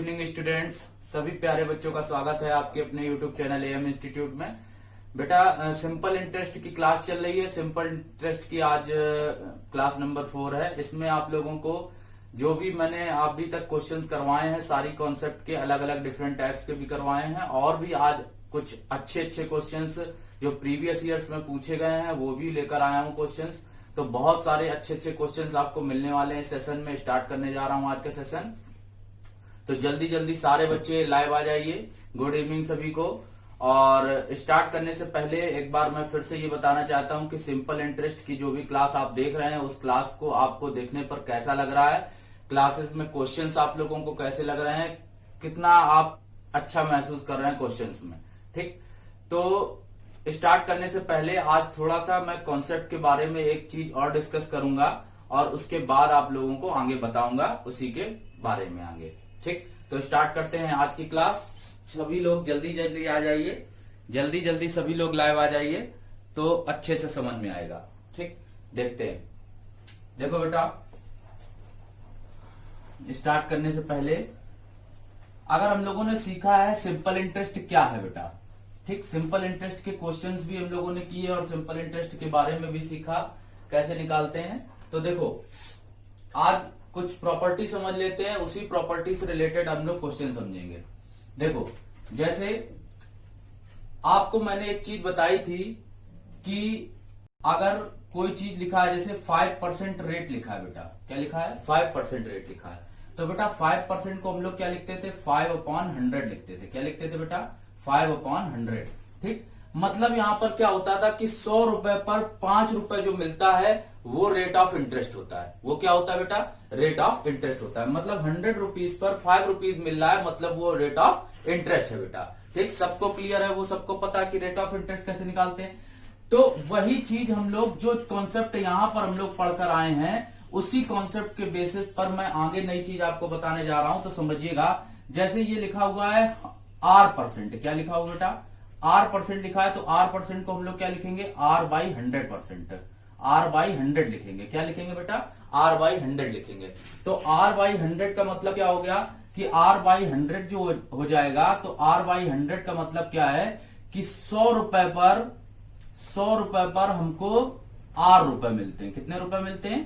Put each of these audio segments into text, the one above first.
Evening students, सभी प्यारे बच्चों का स्वागत है आपके अपने यूट्यूब चैनल एएम इंस्टीट्यूट में। बेटा सिंपल इंटरेस्ट की क्लास चल रही है। सिंपल इंटरेस्ट की आज क्लास नंबर 4 है। इसमें आप लोगों को जो भी मैंने अभी तक क्वेश्चंस करवाए हैं, सारी कॉन्सेप्ट के अलग अलग डिफरेंट टाइप्स के भी करवाए हैं, और भी आज कुछ अच्छे अच्छे क्वेश्चंस जो प्रीवियस ईयर्स में पूछे गए हैं वो भी लेकर आया हूँ क्वेश्चंस। तो बहुत सारे अच्छे अच्छे क्वेश्चंस आपको मिलने वाले हैं। सेशन में स्टार्ट करने जा रहा हूं आज का सेशन, तो जल्दी जल्दी सारे बच्चे लाइव आ जाइए। गुड इवनिंग सभी को। और स्टार्ट करने से पहले एक बार मैं फिर से ये बताना चाहता हूं कि सिंपल इंटरेस्ट की जो भी क्लास आप देख रहे हैं उस क्लास को आपको देखने पर कैसा लग रहा है, क्लासेस में क्वेश्चंस आप लोगों को कैसे लग रहे हैं, कितना आप अच्छा महसूस कर रहे हैं क्वेश्चंस में। ठीक, तो स्टार्ट करने से पहले आज थोड़ा सा मैं कॉन्सेप्ट के बारे में एक चीज और डिस्कस करूंगा और उसके बाद आप लोगों को आगे बताऊंगा उसी के बारे में आगे। ठीक, तो स्टार्ट करते हैं आज की क्लास। सभी लोग जल्दी जल्दी आ जाइए, जल्दी जल्दी सभी लोग लाइव आ जाइए तो अच्छे से समझ में आएगा। ठीक, देखते हैं। देखो बेटा, स्टार्ट करने से पहले अगर हम लोगों ने सीखा है सिंपल इंटरेस्ट क्या है बेटा। ठीक, सिंपल इंटरेस्ट के क्वेश्चंस भी हम लोगों ने किए और सिंपल इंटरेस्ट के बारे में भी सीखा कैसे निकालते हैं। तो देखो, आज कुछ प्रॉपर्टी समझ लेते हैं, उसी प्रॉपर्टी से रिलेटेड हम लोग क्वेश्चन समझेंगे। देखो, जैसे आपको मैंने एक चीज बताई थी कि अगर कोई चीज लिखा है, जैसे 5% रेट लिखा है बेटा, क्या लिखा है? 5% रेट लिखा है। तो बेटा 5% को हम लोग क्या लिखते थे? 5/100 लिखते थे। क्या लिखते थे बेटा? 5/100। ठीक, मतलब यहां पर क्या होता था कि 100 रुपए पर 5 रुपए जो मिलता है वो रेट ऑफ इंटरेस्ट होता है। वो क्या होता है बेटा? रेट ऑफ इंटरेस्ट होता है। मतलब 100 रुपीज पर 5 रुपीज मिल रहा है, मतलब वो रेट ऑफ इंटरेस्ट है बेटा। ठीक, सबको क्लियर है? वो सबको पता है कि रेट ऑफ इंटरेस्ट कैसे निकालते हैं। तो वही चीज हम लोग, जो कॉन्सेप्ट यहां पर हम लोग पढ़कर आए हैं, उसी कॉन्सेप्ट के बेसिस पर मैं आगे नई चीज आपको बताने जा रहा हूं। तो समझिएगा, जैसे ये लिखा हुआ है R%। क्या लिखा हुआ बेटा? R% लिखा है, तो R% को हम लोग क्या लिखेंगे? R/100%। R/100 लिखेंगे। क्या लिखेंगे बेटा? R/100 लिखेंगे। तो R/100 का मतलब क्या हो गया कि R/100 जो हो जाएगा, तो R/100 का मतलब क्या है कि 100 रुपए पर हमको R रुपए मिलते हैं। कितने रुपए मिलते हैं?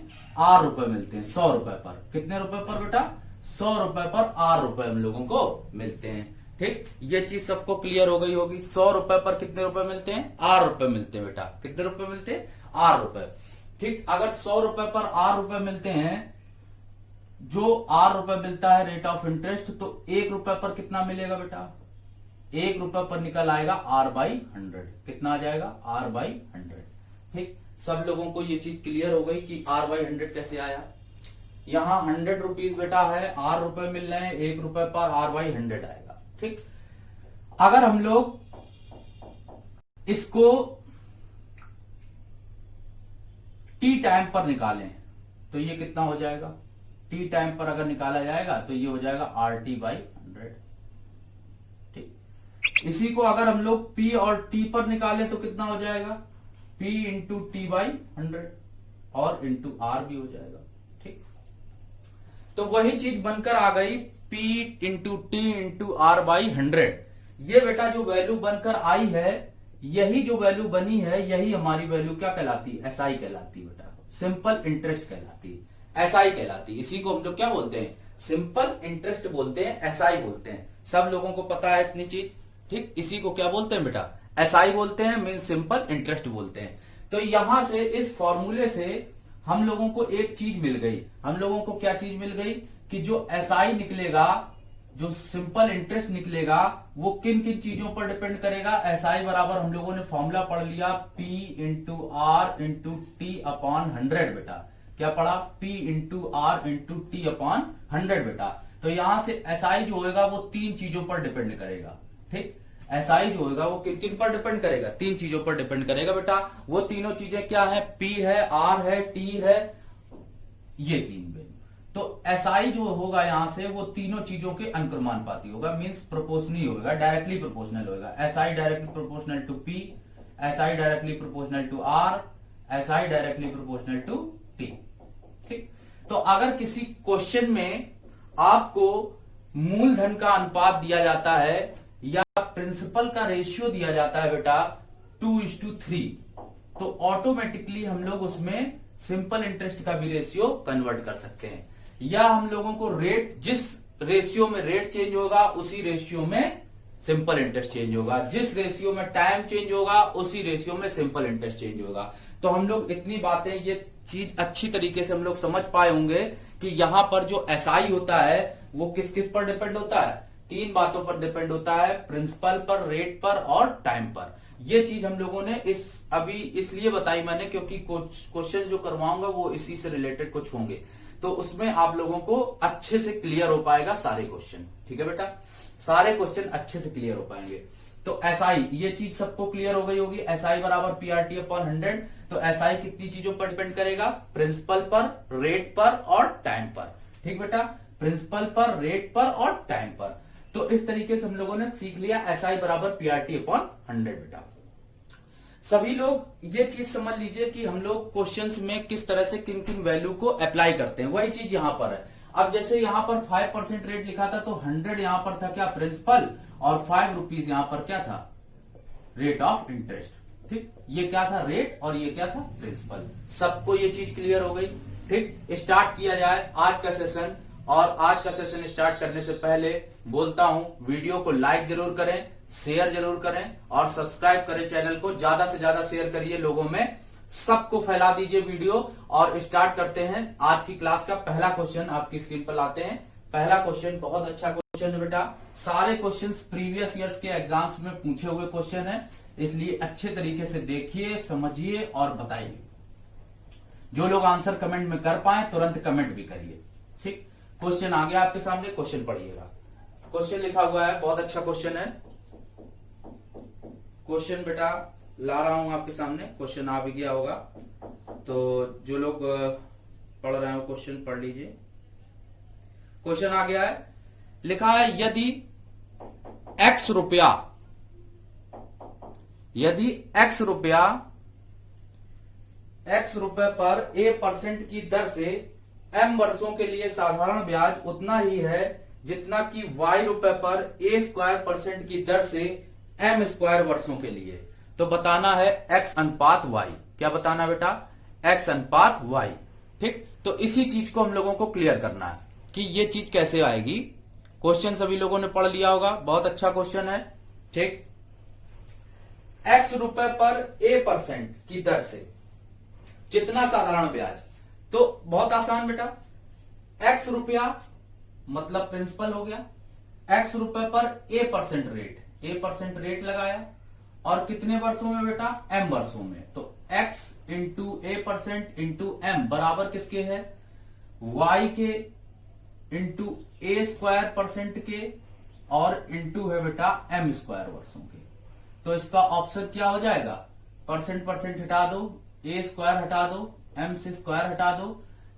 R रुपए मिलते हैं 100 रुपए पर। कितने रुपए पर बेटा? 100 रुपए पर R रुपए हम लोगों को मिलते हैं। ठीक, ये चीज सबको क्लियर हो गई होगी। 100 रुपए पर कितने रुपए मिलते हैं? R रुपए मिलते हैं बेटा। कितने रुपए मिलते हैं? R रुपए। ठीक, अगर 100 रुपए पर R रुपए मिलते हैं, जो R रुपए मिलता है रेट ऑफ इंटरेस्ट, तो 1 रुपए पर कितना मिलेगा बेटा? 1 रुपए पर निकल आएगा R/100। कितना आ जाएगा? R/100। ठीक, सब लोगों को ये चीज क्लियर हो गई कि R/100 कैसे आया। यहां 100 रुपीज बेटा है, R रुपए मिल रहे हैं, 1 रुपए पर R/100 आएगा। ठीक, अगर हम लोग इसको टी टाइम पर निकालें तो ये कितना हो जाएगा? टी टाइम पर अगर निकाला जाएगा तो ये हो जाएगा RT/100। ठीक, इसी को अगर हम लोग P और T पर निकालें तो कितना हो जाएगा? P इंटू T/100 और इंटू R भी हो जाएगा। ठीक, तो वही चीज बनकर आ गई P into T into R/100। ये बेटा जो वैल्यू बनकर आई है, यही जो वैल्यू बनी है, यही हमारी वैल्यू क्या कहलाती है? SI कहलाती है बेटा। सिंपल इंटरेस्ट कहलाती है, SI कहलाती है। इसी को हम लोग क्या बोलते हैं? सिंपल इंटरेस्ट बोलते हैं, SI बोलते हैं। सब लोगों को पता है इतनी चीज। ठीक, इसी को क्या बोलते हैं बेटा? SI बोलते हैं, मीन सिंपल इंटरेस्ट बोलते हैं। तो यहां से, इस फॉर्मूले से हम लोगों को एक चीज मिल गई। हम लोगों को क्या चीज मिल गई कि जो SI निकलेगा, जो सिंपल इंटरेस्ट निकलेगा, वो किन किन चीजों पर डिपेंड करेगा? SI बराबर हम लोगों ने फॉर्मूला पढ़ लिया, P into R into T/100 बेटा। क्या पढ़ा? P into R into T/100 बेटा। तो यहां से SI जो होगा वो 3 चीजों पर डिपेंड करेगा। ठीक, SI जो होगा वो किन किन पर डिपेंड करेगा? 3 चीजों पर डिपेंड करेगा बेटा। वो तीनों चीजें क्या है? P है, R है, T है, ये 3 वैल्यू। तो SI जो होगा यहां से वो तीनों चीजों के अनुक्रमानुपाती होगा, मींस प्रोपोर्शनल होगा, डायरेक्टली प्रोपोर्शनल होगा। SI directly proportional to P, SI directly proportional to R, SI directly proportional to T। ठीक, तो अगर किसी क्वेश्चन में आपको मूलधन का अनुपात दिया जाता है या प्रिंसिपल का रेशियो दिया जाता है बेटा 2:3, तो ऑटोमेटिकली हम लोग उसमें सिंपल इंटरेस्ट का भी रेशियो कन्वर्ट कर सकते हैं, या हम लोगों को रेट, जिस रेशियो में रेट चेंज होगा उसी रेशियो में सिंपल इंटरेस्ट चेंज होगा, जिस रेशियो में टाइम चेंज होगा उसी रेशियो में सिंपल इंटरेस्ट चेंज होगा। तो हम लोग इतनी बातें, ये चीज अच्छी तरीके से हम लोग समझ पाए होंगे कि यहां पर जो एसआई होता है वो किस किस पर डिपेंड होता है, 3 बातों पर डिपेंड होता है, प्रिंसिपल पर, रेट पर और टाइम पर। ये चीज हम लोगों ने अभी इसलिए बताई मैंने क्योंकि क्वेश्चन जो करवाऊंगा वो इसी से रिलेटेड कुछ होंगे, तो उसमें आप लोगों को अच्छे से क्लियर हो पाएगा सारे क्वेश्चन। ठीक है बेटा, सारे क्वेश्चन अच्छे से क्लियर हो पाएंगे। तो एसआई, ये चीज सबको क्लियर हो गई होगी, एसआई बराबर पीआरटी अपॉन 100। तो एसआई कितनी चीजों पर डिपेंड करेगा, प्रिंसिपल पर, रेट पर और टाइम पर। ठीक बेटा, प्रिंसिपल पर, रेट पर और टाइम पर। तो इस तरीके से हम लोगों ने सीख लिया एसआई बराबर पीआरटी अपॉन 100 बेटा। सभी लोग ये चीज समझ लीजिए कि हम लोग क्वेश्चंस में किस तरह से किन किन वैल्यू को अप्लाई करते हैं, वही चीज यहां पर है। अब जैसे यहां पर 5% रेट लिखा था तो 100 यहां पर था क्या, प्रिंसिपल, और 5 रुपीज यहां पर क्या था, रेट ऑफ इंटरेस्ट। ठीक, ये क्या था, रेट, और ये क्या था, प्रिंसिपल। सबको ये चीज क्लियर हो गई। ठीक, स्टार्ट किया जाए आज का सेशन। और आज का सेशन स्टार्ट करने से पहले बोलता हूं, वीडियो को लाइक जरूर करें, शेयर जरूर करें और सब्सक्राइब करें चैनल को, ज्यादा से ज्यादा शेयर करिए लोगों में, सबको फैला दीजिए वीडियो। और स्टार्ट करते हैं आज की क्लास का पहला क्वेश्चन, आपकी स्क्रीन पर लाते हैं। पहला क्वेश्चन बहुत अच्छा क्वेश्चन है बेटा, सारे क्वेश्चंस प्रीवियस ईयर्स के एग्जाम्स में पूछे हुए क्वेश्चन है, इसलिए अच्छे तरीके से देखिए, समझिए और बताइए। जो लोग आंसर कमेंट में कर पाए तुरंत कमेंट भी करिए। ठीक, क्वेश्चन आ गया आपके सामने, क्वेश्चन पढ़िएगा। क्वेश्चन लिखा हुआ है, बहुत अच्छा क्वेश्चन है। क्वेश्चन बेटा ला रहा हूं आपके सामने, क्वेश्चन आ भी गया होगा, तो जो लोग पढ़ रहे हो क्वेश्चन पढ़ लीजिए। क्वेश्चन आ गया है, लिखा है यदि x रुपया, यदि x रुपए पर a% की दर से m वर्षों के लिए साधारण ब्याज उतना ही है जितना कि y रुपए पर a² % की दर से m² वर्षों के लिए, तो बताना है x अनुपात y। क्या बताना बेटा, x अनुपात y। ठीक, तो इसी चीज को हम लोगों को क्लियर करना है कि ये चीज कैसे आएगी। क्वेश्चन सभी लोगों ने पढ़ लिया होगा, बहुत अच्छा क्वेश्चन है। ठीक, x रुपए पर a% की दर से कितना साधारण ब्याज, तो बहुत आसान बेटा, x रुपया मतलब प्रिंसिपल हो गया, x रुपए पर a% रेट, a% रेट लगाया, और कितने वर्षों में बेटा, m वर्षों में। तो x into a% into m बराबर किसके है, y के इंटू a² % के और इंटू है बेटा m² वर्षों के। तो इसका ऑप्शन क्या हो जाएगा, परसेंट हटा दो, a² हटा दो, m से स्क्वायर हटा दो,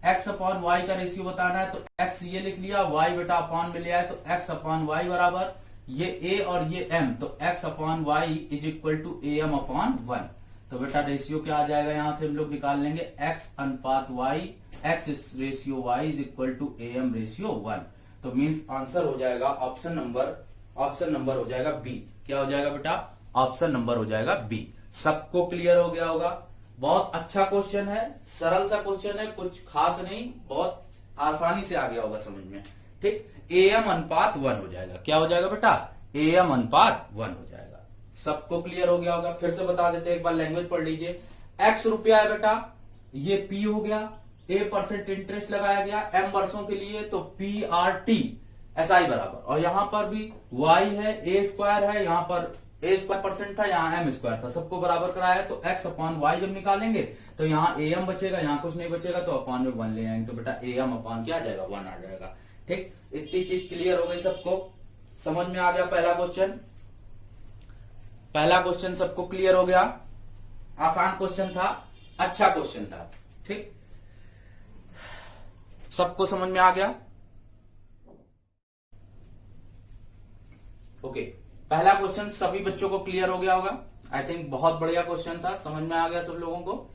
x अपॉन y का रेशियो बताना है, तो x ये लिख लिया, y बेटा अपॉन में ले आए, तो x अपॉन y बराबर ये a और ये m, तो x upon y is equal to am upon 1। तो बेटा रेशियो क्या आ जाएगा, यहां से हम लोग निकाल लेंगे x अनुपात y, x ratio y is equal to am ratio 1। तो मींस आंसर हो जाएगा ऑप्शन नंबर हो जाएगा बी। क्या हो जाएगा बेटा, ऑप्शन नंबर हो जाएगा बी। सबको क्लियर हो गया होगा, बहुत अच्छा क्वेश्चन है, सरल सा क्वेश्चन है, कुछ खास नहीं, बहुत आसानी से आ गया होगा समझ में। ठीक, am अनुपात 1 हो जाएगा। क्या हो जाएगा बेटा, am अनुपात 1 हो जाएगा। सबको क्लियर हो गया होगा, फिर से बता देते हैं, एक बार लैंग्वेज पढ़ लीजिए। x रुपया है बेटा, ये p हो गया, a% इंटरेस्ट लगाया गया m वर्षों के लिए, तो PRT SI बराबर, और यहां पर भी y है, a² है, यहां पर a² % था, यहाँ m² था, सबको बराबर कराया, तो x अपॉन y जब निकालेंगे तो यहाँ am बचेगा, यहाँ कुछ नहीं बचेगा, तो अपॉन में 1 ले आएंगे, तो बेटा am अपॉन क्या आ जाएगा, 1 आ जाएगा। ठीक, इतनी चीज क्लियर हो गई, सबको समझ में आ गया। पहला क्वेश्चन सबको क्लियर हो गया, आसान क्वेश्चन था, अच्छा क्वेश्चन था। ठीक, सबको समझ में आ गया। ओके, पहला क्वेश्चन सभी बच्चों को क्लियर हो गया होगा, आई थिंक बहुत बढ़िया क्वेश्चन था, समझ में आ गया सब लोगों को।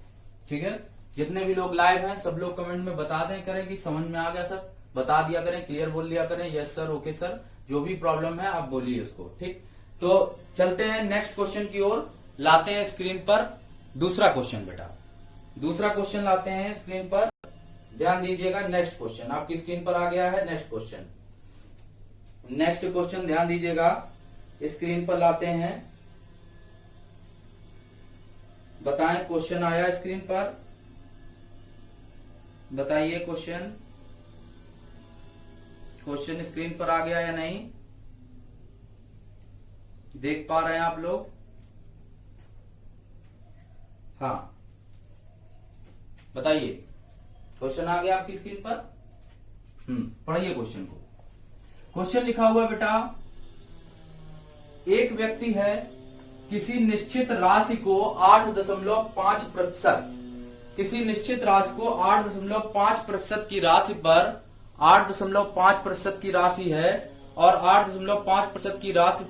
ठीक है, जितने भी लोग लाइव हैं सब लोग कमेंट में बता दें, करें कि समझ में आ गया सर, बता दिया करें, क्लियर बोल दिया करें, यस सर, ओके सर, जो भी प्रॉब्लम है आप बोलिए उसको। ठीक, तो चलते हैं नेक्स्ट क्वेश्चन की ओर, लाते हैं स्क्रीन पर दूसरा क्वेश्चन बेटा। दूसरा क्वेश्चन लाते हैं स्क्रीन पर, ध्यान दीजिएगा। नेक्स्ट क्वेश्चन आपकी स्क्रीन पर आ गया है। नेक्स्ट क्वेश्चन, नेक्स्ट क्वेश्चन ध्यान दीजिएगा, स्क्रीन पर लाते हैं। बताएं, क्वेश्चन आया स्क्रीन पर, बताइए क्वेश्चन, क्वेश्चन स्क्रीन पर आ गया या नहीं, देख पा रहे हैं आप लोग? हाँ बताइए, क्वेश्चन आ गया आपकी स्क्रीन पर? पढ़िए क्वेश्चन को। क्वेश्चन लिखा हुआ है बेटा, एक व्यक्ति है, किसी निश्चित राशि को 8.5%, किसी निश्चित राशि को 8.5% की राशि पर 8.5% की राशि है और 8.5% की राशि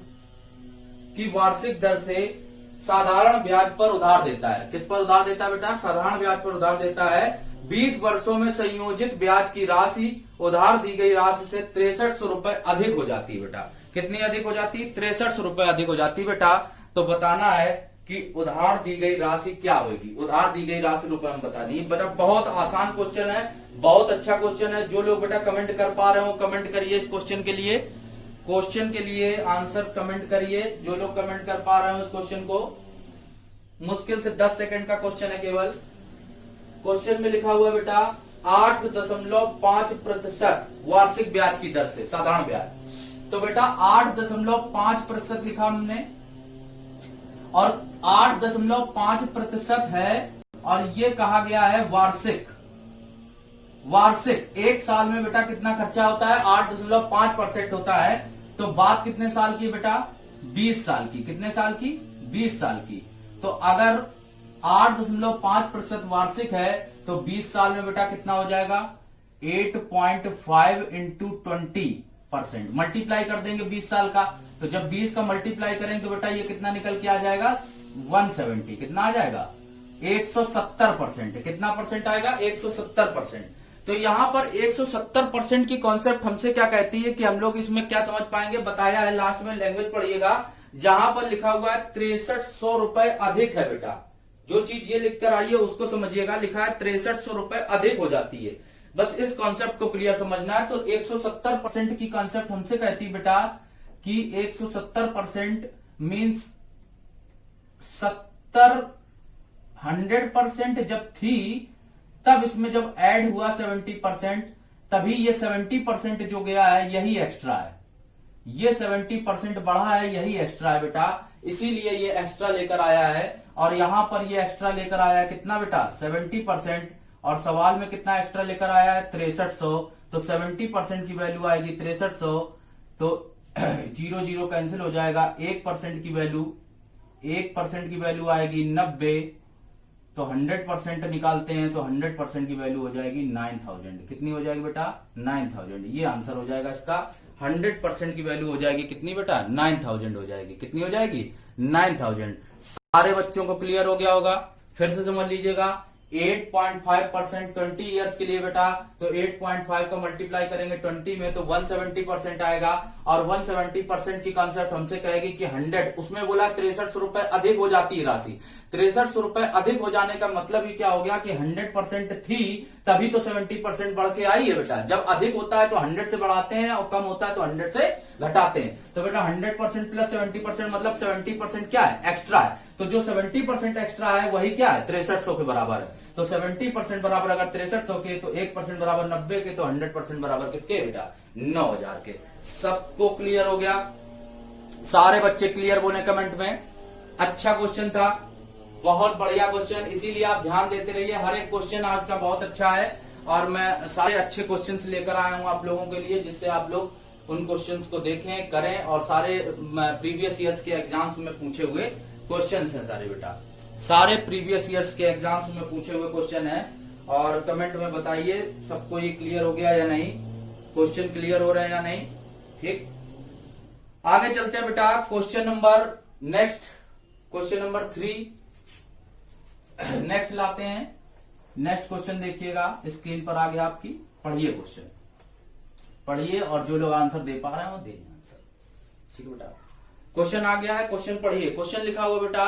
की वार्षिक दर से साधारण ब्याज पर उधार देता है। किस पर उधार देता है बेटा? साधारण ब्याज पर उधार देता है। 20 वर्षों में संयोजित ब्याज की राशि उधार दी गई राशि से 6300 रुपए अधिक हो जाती है बेटा। कितनी अधिक हो जाती है? 6300 रुपए अधिक हो जाती है बेटा। तो बताना है कि उधार दी गई राशि क्या होगी। उधार दी गई राशि रुपए में बतानी है बेटा। बहुत आसान क्वेश्चन है, बहुत अच्छा क्वेश्चन है। जो लोग बेटा कमेंट कर पा रहे हो कमेंट करिए इस क्वेश्चन के लिए, क्वेश्चन के लिए आंसर कमेंट करिए। जो लोग कमेंट कर पा रहे हो इस क्वेश्चन को, मुश्किल से 10 सेकंड का क्वेश्चन है केवल। क्वेश्चन में लिखा हुआ है बेटा 8.5% वार्षिक ब्याज की दर से साधारण ब्याज। तो बेटा 8.5% लिखा हमने और 8.5% है और ये कहा गया है वार्षिक। वार्षिक एक साल में बेटा कितना खर्चा होता है? 8.5% होता है। तो बात कितने साल की बेटा? 20 साल की। कितने साल की? 20 साल की। तो अगर 8.5% वार्षिक है तो 20 साल में बेटा कितना हो जाएगा? 8.5 इंटू 20%। मल्टीप्लाई कर देंगे 20 साल का, तो जब 20 का मल्टीप्लाई करेंगे तो बेटा ये कितना निकल के आ जाएगा? 170। कितना आ जाएगा? 170%। कितना परसेंट आएगा? 170%। तो यहां पर 170% की कॉन्सेप्ट हमसे क्या कहती है कि हम लोग इसमें क्या समझ पाएंगे? बताया है लास्ट में, लैंग्वेज पढ़िएगा। जहां पर लिखा हुआ है 6300 रुपए अधिक है बेटा, जो चीज ये लिख कर आई है उसको समझिएगा। लिखा है 6300 रुपए अधिक हो जाती है, बस इस कॉन्सेप्ट को क्लियर समझना है। तो 170% की कॉन्सेप्ट हमसे कहती है बेटा कि 170% मीन्स 100% जब थी तब इसमें जब ऐड हुआ 70%, तभी ये 70% जो गया है यही एक्स्ट्रा है। ये 70% बढ़ा है, यही एक्स्ट्रा है बेटा, इसीलिए ये एक्स्ट्रा लेकर आया है। और यहां पर ये एक्स्ट्रा लेकर आया है कितना बेटा? 70%। और सवाल में कितना एक्स्ट्रा लेकर आया है? 6300। तो 70% की वैल्यू आएगी 6300। तो 0 कैंसिल हो जाएगा। 1% की वैल्यू, 1% की वैल्यू आएगी 90। तो 100% निकालते हैं तो 100% की वैल्यू हो जाएगी 9000। कितनी हो जाएगी बेटा? 9000। ये आंसर हो जाएगा इसका। 100% की वैल्यू हो जाएगी कितनी बेटा? 9000 हो जाएगी। कितनी हो जाएगी? 9000। सारे बच्चों को क्लियर हो गया होगा? फिर से समझ लीजिएगा। 8.5% 20 ईयर्स के लिए बेटा, तो 8.5 का मल्टीप्लाई करेंगे 20 में तो 170% आएगा। और 170% की कॉन्सेप्ट हमसे कहेगी कि 100, उसमें बोला 6300 रुपए अधिक हो जाती है राशि। 6300 रुपए अधिक हो जाने का मतलब ही क्या हो गया कि 100% थी तभी तो 70% बढ़ के आई है बेटा। जब अधिक होता है तो 100 से बढ़ाते हैं और कम होता है तो 100 से घटाते हैं। तो बेटा 100% प्लस 70% मतलब 70% क्या है? एक्स्ट्रा है। तो जो 70% एक्स्ट्रा है वही क्या है? 6300 के बराबर है। तो 70% बराबर अगर 6300 के, तो 1% बराबर 90 के, तो 100% बराबर किसके बेटा? 9000 के। सबको क्लियर हो गया? सारे बच्चे क्लियर बोले कमेंट में। अच्छा क्वेश्चन था, बहुत बढ़िया क्वेश्चन, इसीलिए आप ध्यान देते रहिए। हर एक क्वेश्चन आज का बहुत अच्छा है और मैं सारे अच्छे क्वेश्चंस लेकर आया हूं आप लोगों के लिए, जिससे आप लोग उन क्वेश्चंस को देखें, करें। और सारे प्रीवियस ईयर्स के एग्जाम्स में पूछे हुए क्वेश्चंस हैं सारे बेटा, सारे प्रीवियस ईयर्स के एग्जाम्स में पूछे हुए क्वेश्चन है। और कमेंट में बताइए सबको ये क्लियर हो गया या नहीं, क्वेश्चन क्लियर हो रहे हैं या नहीं। ठीक, आगे चलते हैं बेटा। Question number next, question number 3 next लाते हैं। नेक्स्ट क्वेश्चन देखिएगा, स्क्रीन पर आ गया आपकी, पढ़िए क्वेश्चन। पढ़िए और जो लोग आंसर दे पा रहे हैं वो दे आंसर। ठीक है बेटा, क्वेश्चन आ गया है, क्वेश्चन पढ़िए। क्वेश्चन लिखा हुआ बेटा,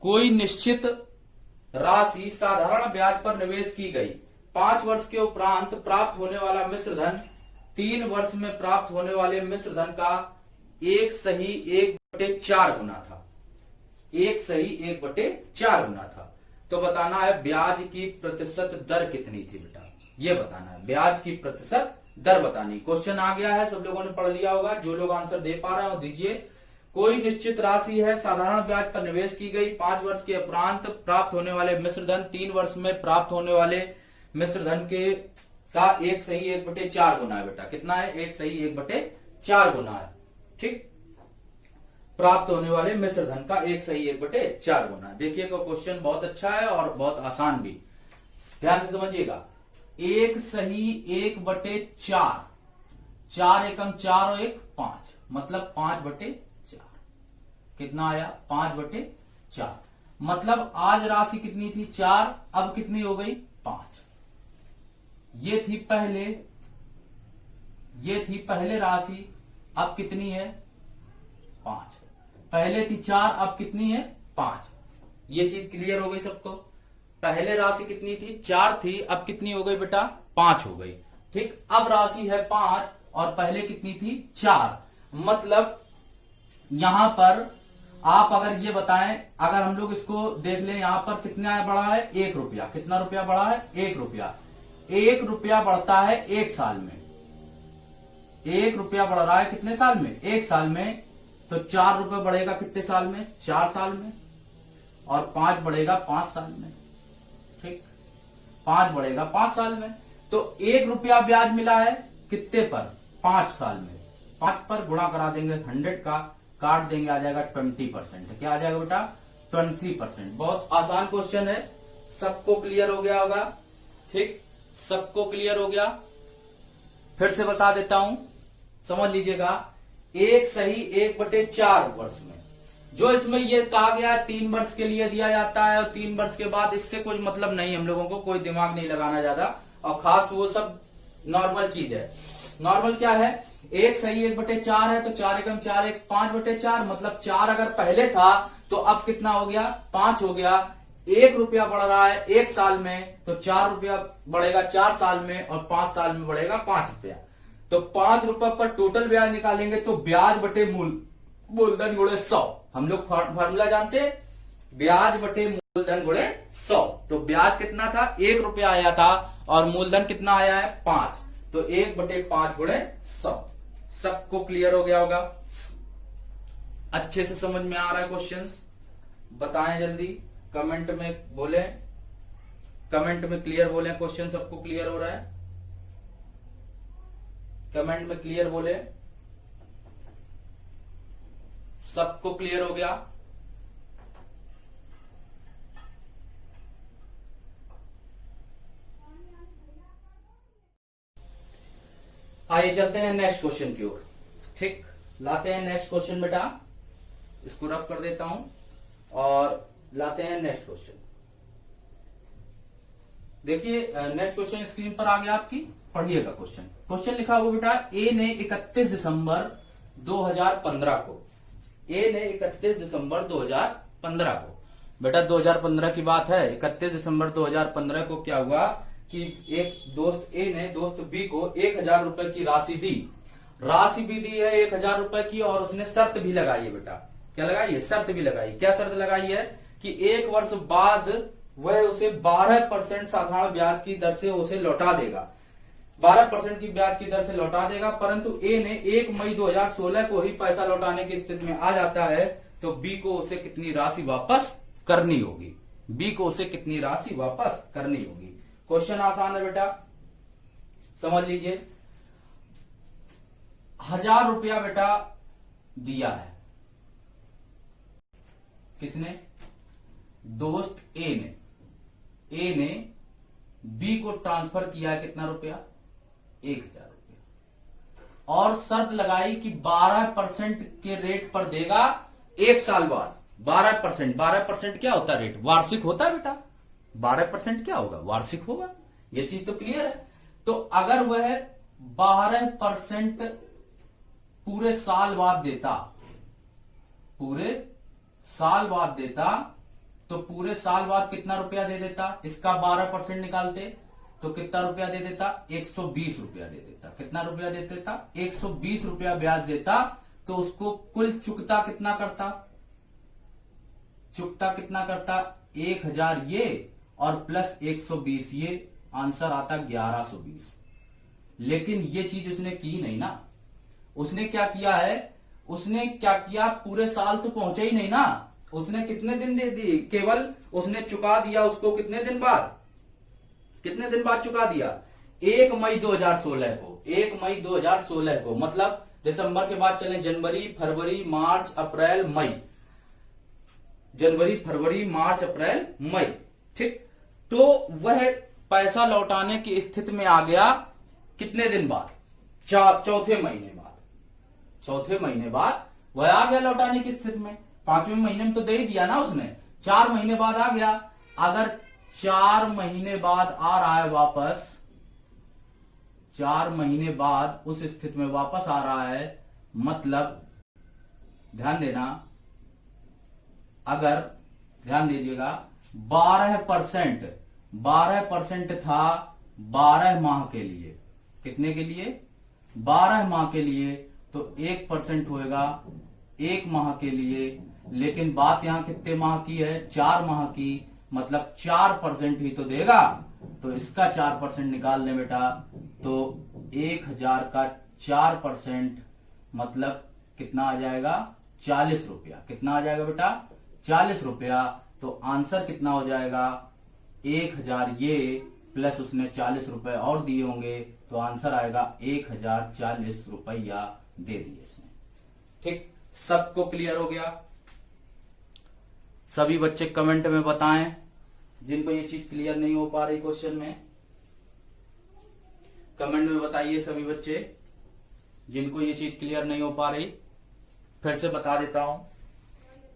कोई निश्चित राशि साधारण ब्याज पर निवेश की गई, 5 वर्ष के उपरांत प्राप्त होने वाला मिश्र धन 3 वर्ष में प्राप्त होने वाले मिश्र धन का 1/4 गुना था। 1/4 गुना था। तो बताना है ब्याज की प्रतिशत दर कितनी थी बेटा, ये बताना है, ब्याज की प्रतिशत दर बतानी। क्वेश्चन आ गया है, सब लोगों ने पढ़ लिया होगा, जो लोग आंसर दे पा रहे हो दीजिए। कोई निश्चित राशि है साधारण ब्याज पर निवेश की गई, 5 वर्ष के उपरांत प्राप्त होने वाले मिश्र धन 3 वर्ष में प्राप्त होने वाले मिश्र धन के का 1/4 गुना है बेटा। कितना है? 1/4 गुना है। ठीक, प्राप्त होने वाले मिश्र धन का 1/4 गुना। देखिएगा क्वेश्चन बहुत अच्छा है और बहुत आसान भी, ध्यान से समझिएगा। 1/4, 4 एकम 4 और 1 5, मतलब 5/4। कितना आया? 5/4। मतलब आज राशि कितनी थी? 4, अब कितनी हो गई? 5। ये थी पहले राशि, अब कितनी है? 5। पहले थी 4, अब कितनी है? 5। ये चीज क्लियर हो गई सबको? पहले राशि कितनी थी? 4 थी, अब कितनी हो गई बेटा? 5 हो गई। ठीक, अब राशि है 5 और पहले कितनी थी? 4। मतलब यहां पर आप अगर ये बताएं, अगर हम लोग इसको देख लें, यहां पर कितना बढ़ा है? 1 रुपया। कितना रुपया बढ़ा है? 1 रुपया। 1 रुपया बढ़ता है 1 साल में। 1 रुपया बढ़ रहा है कितने साल में? 1 साल में। तो 4 रुपये बढ़ेगा कितने साल में? 4 साल में। और 5 बढ़ेगा 5 साल में। ठीक, 5 बढ़ेगा 5 साल में। तो 1 रुपया ब्याज मिला है कितने पर? 5 साल में। 5 पर गुणा करा देंगे 100 का, काट देंगे, आ जाएगा 20%। क्या आ जाएगा बेटा? 20%। बहुत आसान क्वेश्चन है, सबको क्लियर हो गया होगा। ठीक, सबको क्लियर हो गया। फिर से बता देता हूं, समझ लीजिएगा। 1/4 वर्ष में जो इसमें ये कहा गया है 3 वर्ष के लिए दिया जाता है, और 3 वर्ष के बाद इससे कुछ मतलब नहीं, हम लोगों को कोई दिमाग नहीं लगाना ज्यादा, और खास वो सब नॉर्मल चीज है। नॉर्मल क्या है? 1/4 है तो 4 एकम 4 1 5/4, मतलब 4 अगर पहले था तो अब कितना हो गया? 5 हो गया। 1 रुपया बढ़ रहा है 1 साल में, तो 4 रुपया बढ़ेगा 4 साल में, और 5 साल में बढ़ेगा 5 रुपया। तो 5 रुपए पर टोटल ब्याज निकालेंगे तो ब्याज बटे मूलधन गुणे 100। हम लोग फॉर्मूला जानते हैं, ब्याज बटे मूलधन गुणे 100। तो ब्याज कितना था? 1 रुपया आया था, और मूलधन कितना आया है? 5। तो 1/5 गुणे 100। सबको क्लियर हो गया होगा? अच्छे से समझ में आ रहा है क्वेश्चंस? बताएं जल्दी, कमेंट में बोले, कमेंट में क्लियर बोले क्वेश्चन सबको क्लियर हो रहा है? कमेंट में क्लियर बोले, सबको क्लियर हो गया? आइए चलते हैं नेक्स्ट क्वेश्चन की ओर। ठीक, लाते हैं नेक्स्ट क्वेश्चन बेटा, इसको रफ कर देता हूं और लाते हैं नेक्स्ट क्वेश्चन। देखिए नेक्स्ट क्वेश्चन स्क्रीन पर आ गया आपकी, पढ़िएगा क्वेश्चन। क्वेश्चन लिखा हुआ बेटा, ए ने 31 दिसंबर 2015 को, ए ने 31 दिसंबर 2015 को, बेटा 2015 की बात है, 31 दिसंबर 2015 को क्या हुआ कि एक दोस्त ए ने दोस्त बी को 1000 रुपए की राशि दी। राशि भी दी है 1000 रुपए की, और उसने शर्त भी लगाई है बेटा। क्या लगाई है? शर्त भी लगाई। क्या शर्त लगाई है? कि 1 वर्ष बाद वह उसे 12% साधारण ब्याज की दर से उसे लौटा देगा। 12% की ब्याज की दर से लौटा देगा, परंतु ए ने 1 मई 2016 को ही पैसा लौटाने की स्थिति में आ जाता है, तो बी को उसे कितनी राशि वापस करनी होगी? बी को उसे कितनी राशि वापस करनी होगी? क्वेश्चन आसान है बेटा, समझ लीजिए। 1000 रुपया बेटा दिया है, किसने? दोस्त ए ने बी को ट्रांसफर किया है कितना रुपया? 1000 रुपया, और शर्त लगाई कि 12% के रेट पर देगा 1 साल बाद। 12% क्या होता है? रेट वार्षिक होता है बेटा। 12% क्या होगा? वार्षिक होगा। ये चीज तो क्लियर है। तो अगर वह 12% पूरे साल बाद देता, पूरे साल बाद देता, तो पूरे साल बाद कितना रुपया दे देता, इसका 12% निकालते तो कितना रुपया दे देता, 120 रुपया दे देता। कितना रुपया दे देता, 120 रुपया ब्याज देता। तो उसको कुल चुकता कितना करता, चुकता कितना करता, 1000 ये और प्लस 120 ये, आंसर आता 1120। लेकिन ये चीज उसने की नहीं ना। उसने क्या किया है, उसने क्या किया, पूरे साल तो पहुंचे ही नहीं ना। उसने कितने दिन दे दी, केवल उसने चुका दिया उसको कितने दिन बाद, कितने दिन बाद चुका दिया, 1 मई 2016 को, 1 मई 2016 को। मतलब दिसंबर के बाद चले जनवरी, फरवरी, मार्च, अप्रैल, मई, जनवरी, फरवरी, मार्च, अप्रैल, मई, ठीक। तो वह पैसा लौटाने की स्थिति में आ गया कितने दिन बाद, चौथे महीने बाद, चौथे महीने बाद वह आ गया लौटाने की स्थिति में। 5वें महीने में तो दे ही दिया ना उसने, 4 महीने बाद आ गया। अगर 4 महीने बाद आ रहा है वापस, 4 महीने बाद उस स्थिति में वापस आ रहा है, मतलब ध्यान देना, अगर ध्यान दीजिएगा 12% था 12 माह के लिए, कितने के लिए, 12 माह के लिए, तो 1% होएगा 1 माह के लिए। लेकिन बात यहां कितने माह की है, 4 माह की, मतलब 4% ही तो देगा। तो इसका 4% निकाल लें बेटा, तो 1000 का 4% मतलब कितना आ जाएगा, 40 रुपया। कितना आ जाएगा बेटा, 40 रुपया। तो आंसर कितना हो जाएगा, 1000 ये प्लस उसने 40 रुपए और दिए होंगे, तो आंसर आएगा 1040 रुपया दे दिए उसने। ठीक, सबको क्लियर हो गया? सभी बच्चे कमेंट में बताएं जिनको ये चीज क्लियर नहीं हो पा रही क्वेश्चन में, कमेंट में बताइए सभी बच्चे जिनको ये चीज क्लियर नहीं हो पा रही। फिर से बता देता हूं,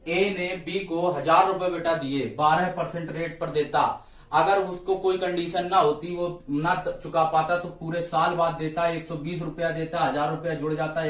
ए ने बी को 1000 रुपए बेटा दिए, 12% रेट पर देता। अगर उसको कोई कंडीशन ना होती, वो ना चुका पाता, तो पूरे साल बाद देता, 120 रुपया देता, 1000 रुपया जुड़ जाता,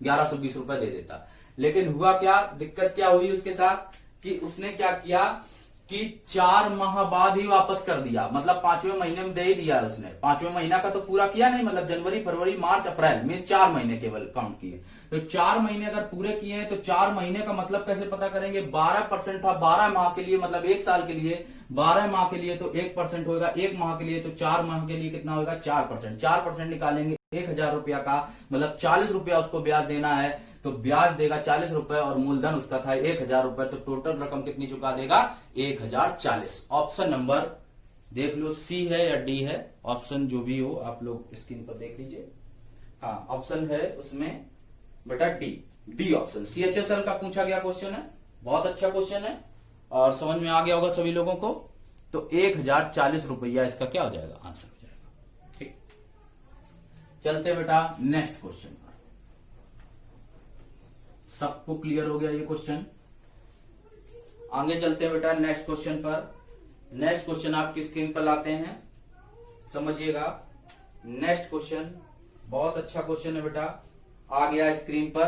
1120 रुपया दे देता। लेकिन हुआ क्या, दिक्कत क्या हुई उसके साथ कि उसने क्या किया कि 4 माह बाद ही वापस कर दिया। मतलब 5वें महीने में दे ही दिया उसने, 5वें महीना का तो पूरा किया नहीं, मतलब जनवरी, फरवरी, मार्च, अप्रैल में 4 महीने केवल काउंट किए। तो 4 महीने अगर पूरे किए हैं तो 4 महीने का मतलब कैसे पता करेंगे, 12% था 12 माह के लिए, मतलब 1 साल के लिए, 12 माह के लिए तो 1% होगा, 1 माह के लिए तो 4 माह के लिए कितना होगा, 4%। 4% निकालेंगे 1000 रुपया का, मतलब 40 रुपया उसको ब्याज देना है, तो ब्याज देगा 40 रुपए और मूलधन उसका था 1000 रुपए। तो टोटल रकम कितनी चुका देगा, 1040। ऑप्शन नंबर देख लो, सी है या डी है, ऑप्शन जो भी हो आप लोग स्क्रीन पर देख लीजिए। हाँ, ऑप्शन है उसमें बेटा डी ऑप्शन। CHSL का पूछा गया क्वेश्चन है, बहुत अच्छा क्वेश्चन है और समझ में आ गया होगा सभी लोगों को। तो 1040 रुपया इसका क्या हो जाएगा, आंसर हो जाएगा। ठीक, चलते बेटा नेक्स्ट क्वेश्चन पर। सबको क्लियर हो गया ये क्वेश्चन? आगे चलते हैं बेटा नेक्स्ट क्वेश्चन पर। नेक्स्ट क्वेश्चन आपकी स्क्रीन पर लाते हैं, समझिएगा। नेक्स्ट क्वेश्चन बहुत अच्छा क्वेश्चन है बेटा, आ गया स्क्रीन पर,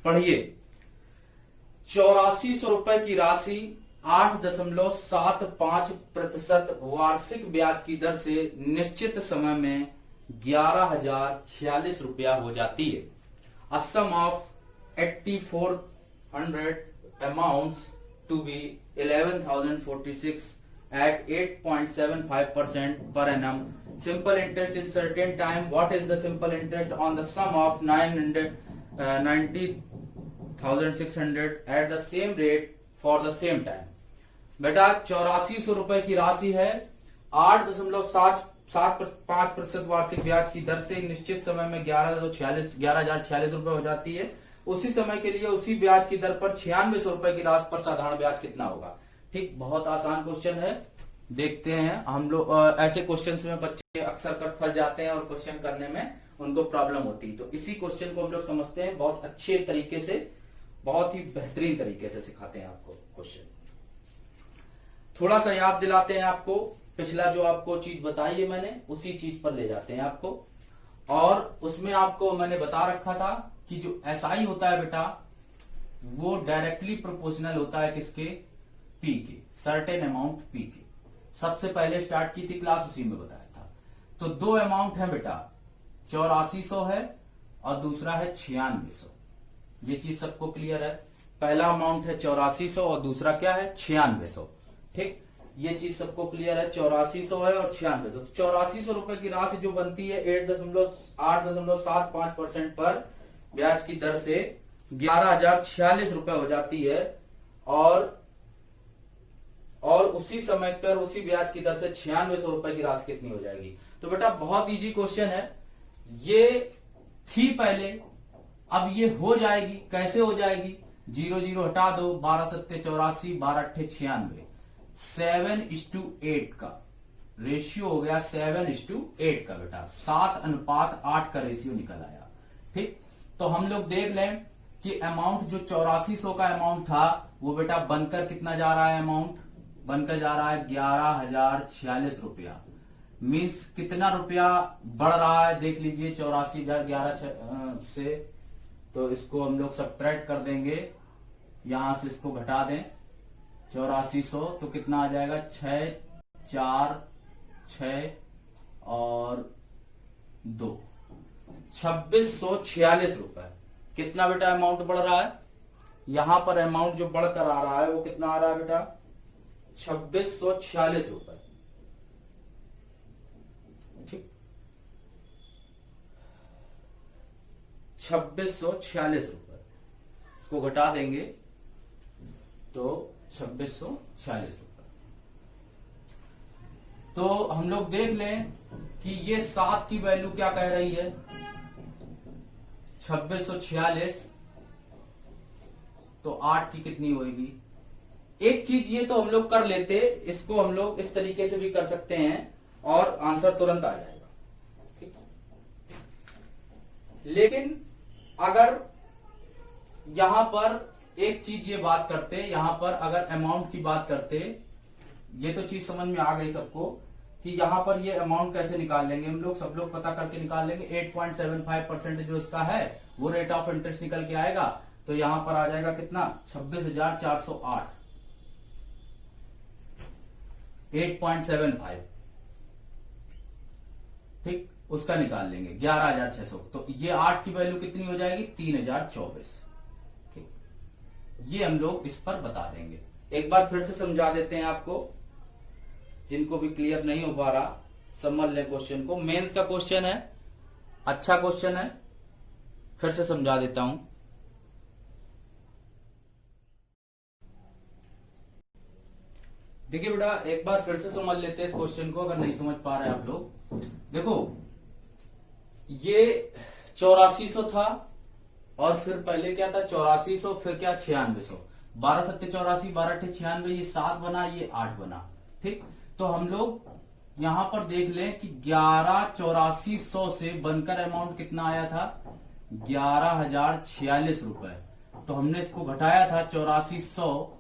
पढ़िए। 8400 रुपए की राशि 8.75% वार्षिक ब्याज की दर से निश्चित समय में 11,046 रुपया हो जाती है। अ सम of 8400 amounts to be 11,046 at 8.75% per annum. Simple interest in certain time. What is the simple interest on the sum of 990,600 at the same rate for the same time? बेटा 8400 रुपए की राशि है, 8.75% वार्षिक ब्याज की दर से निश्चित समय में 11,046 रुपए हो जाती है। उसी समय के लिए उसी ब्याज की दर पर 9600 रुपए की राशि पर साधारण ब्याज कितना होगा? ठीक, बहुत आसान क्वेश्चन है, देखते हैं हम लोग। ऐसे क्वेश्चंस में बच्चे अक्सर कर फंस जाते हैं और क्वेश्चन करने में उनको प्रॉब्लम होती है। तो इसी क्वेश्चन को हम लोग समझते हैं, बहुत अच्छे तरीके से, बहुत ही बेहतरीन तरीके से सिखाते हैं आपको क्वेश्चन। थोड़ा सा याद दिलाते हैं आपको पिछला जो आपको चीज बताई है मैंने उसी चीज पर ले जाते हैं आपको। और उसमें आपको मैंने बता रखा था कि जो एसआई होता है बेटा वो डायरेक्टली प्रोपोर्शनल होता है किसके, पी के, सर्टेन अमाउंट पी के। सबसे पहले स्टार्ट की थी क्लास, उसी में बताया था। तो दो अमाउंट है बेटा, 8400 है और दूसरा है 9600। ये चीज सबको क्लियर है। पहला अमाउंट है 8400 और दूसरा क्या है 9600। ठीक, ये चीज सबको क्लियर है। 8400 है और 9600। 8400 रुपए की राशि जो बनती है 8.75% पर ब्याज की दर से 11,046 रुपए हो जाती है। और उसी समय पर उसी ब्याज की दर से 9600 रुपए की राशि कितनी हो जाएगी। तो बेटा बहुत इजी क्वेश्चन है, ये थी पहले, अब ये हो जाएगी। कैसे हो जाएगी, 0 0 हटा दो, 12 7 84, 12 8 96, 7:8 का रेशियो हो गया, 7:8 का बेटा, 7:8 का रेशियो निकल आया। ठीक, तो हम लोग देख लें कि अमाउंट जो 8400 का अमाउंट था वो बेटा बनकर कितना जा रहा है, अमाउंट बनकर जा रहा है 11,046 रुपया। मीन्स कितना रुपया बढ़ रहा है देख लीजिए, 84,011 से। तो इसको हम लोग सब्ट्रैक्ट कर देंगे, यहां से इसको घटा दें 8400, तो कितना आ जाएगा 6 4 6 और 2, 2646 रुपए। कितना बेटा अमाउंट बढ़ रहा है, यहां पर अमाउंट जो बढ़कर आ रहा है वो कितना आ रहा है बेटा 2646 रुपए। ठीक, 2646 रुपए, इसको घटा देंगे तो 2646 रुपए। तो हम लोग देख लें कि ये 7 की वैल्यू क्या कह रही है, 2646, तो 8 की कितनी होगी। एक चीज ये तो हम लोग कर लेते, इसको हम लोग इस तरीके से भी कर सकते हैं और आंसर तुरंत आ जाएगा। ठीक, लेकिन अगर यहां पर एक चीज ये बात करते, यहां पर अगर अमाउंट की बात करते, ये तो चीज समझ में आ गई सबको कि यहां पर ये अमाउंट कैसे निकाल लेंगे हम लोग, सब लोग पता करके निकाल लेंगे। 8.75% जो इसका है वो रेट ऑफ इंटरेस्ट निकल के आएगा। तो यहां पर आ जाएगा कितना 26,408, 8.75। ठीक, उसका निकाल लेंगे 11,600। तो ये 8 की वैल्यू कितनी हो जाएगी 3,024। ठीक, ये हम लोग इस पर बता देंगे। एक बार फिर से समझा देते हैं आपको, जिनको भी क्लियर नहीं हो पा रहा समझ ले क्वेश्चन को। मेंस का क्वेश्चन है, अच्छा क्वेश्चन है, फिर से समझा देता हूं। देखिए बेटा एक बार फिर से समझ लेते हैं इस क्वेश्चन को, अगर नहीं समझ पा रहे आप लोग। देखो ये 8400 था और फिर पहले क्या था 8400, फिर क्या 9600, 12 7 84, 12 8 96, ये 7 बना, ये 8 बना। ठीक, तो हम लोग यहां पर देख लें कि 11,8400 से बनकर अमाउंट कितना आया था 11,046 रुपए। तो हमने इसको घटाया था 8400,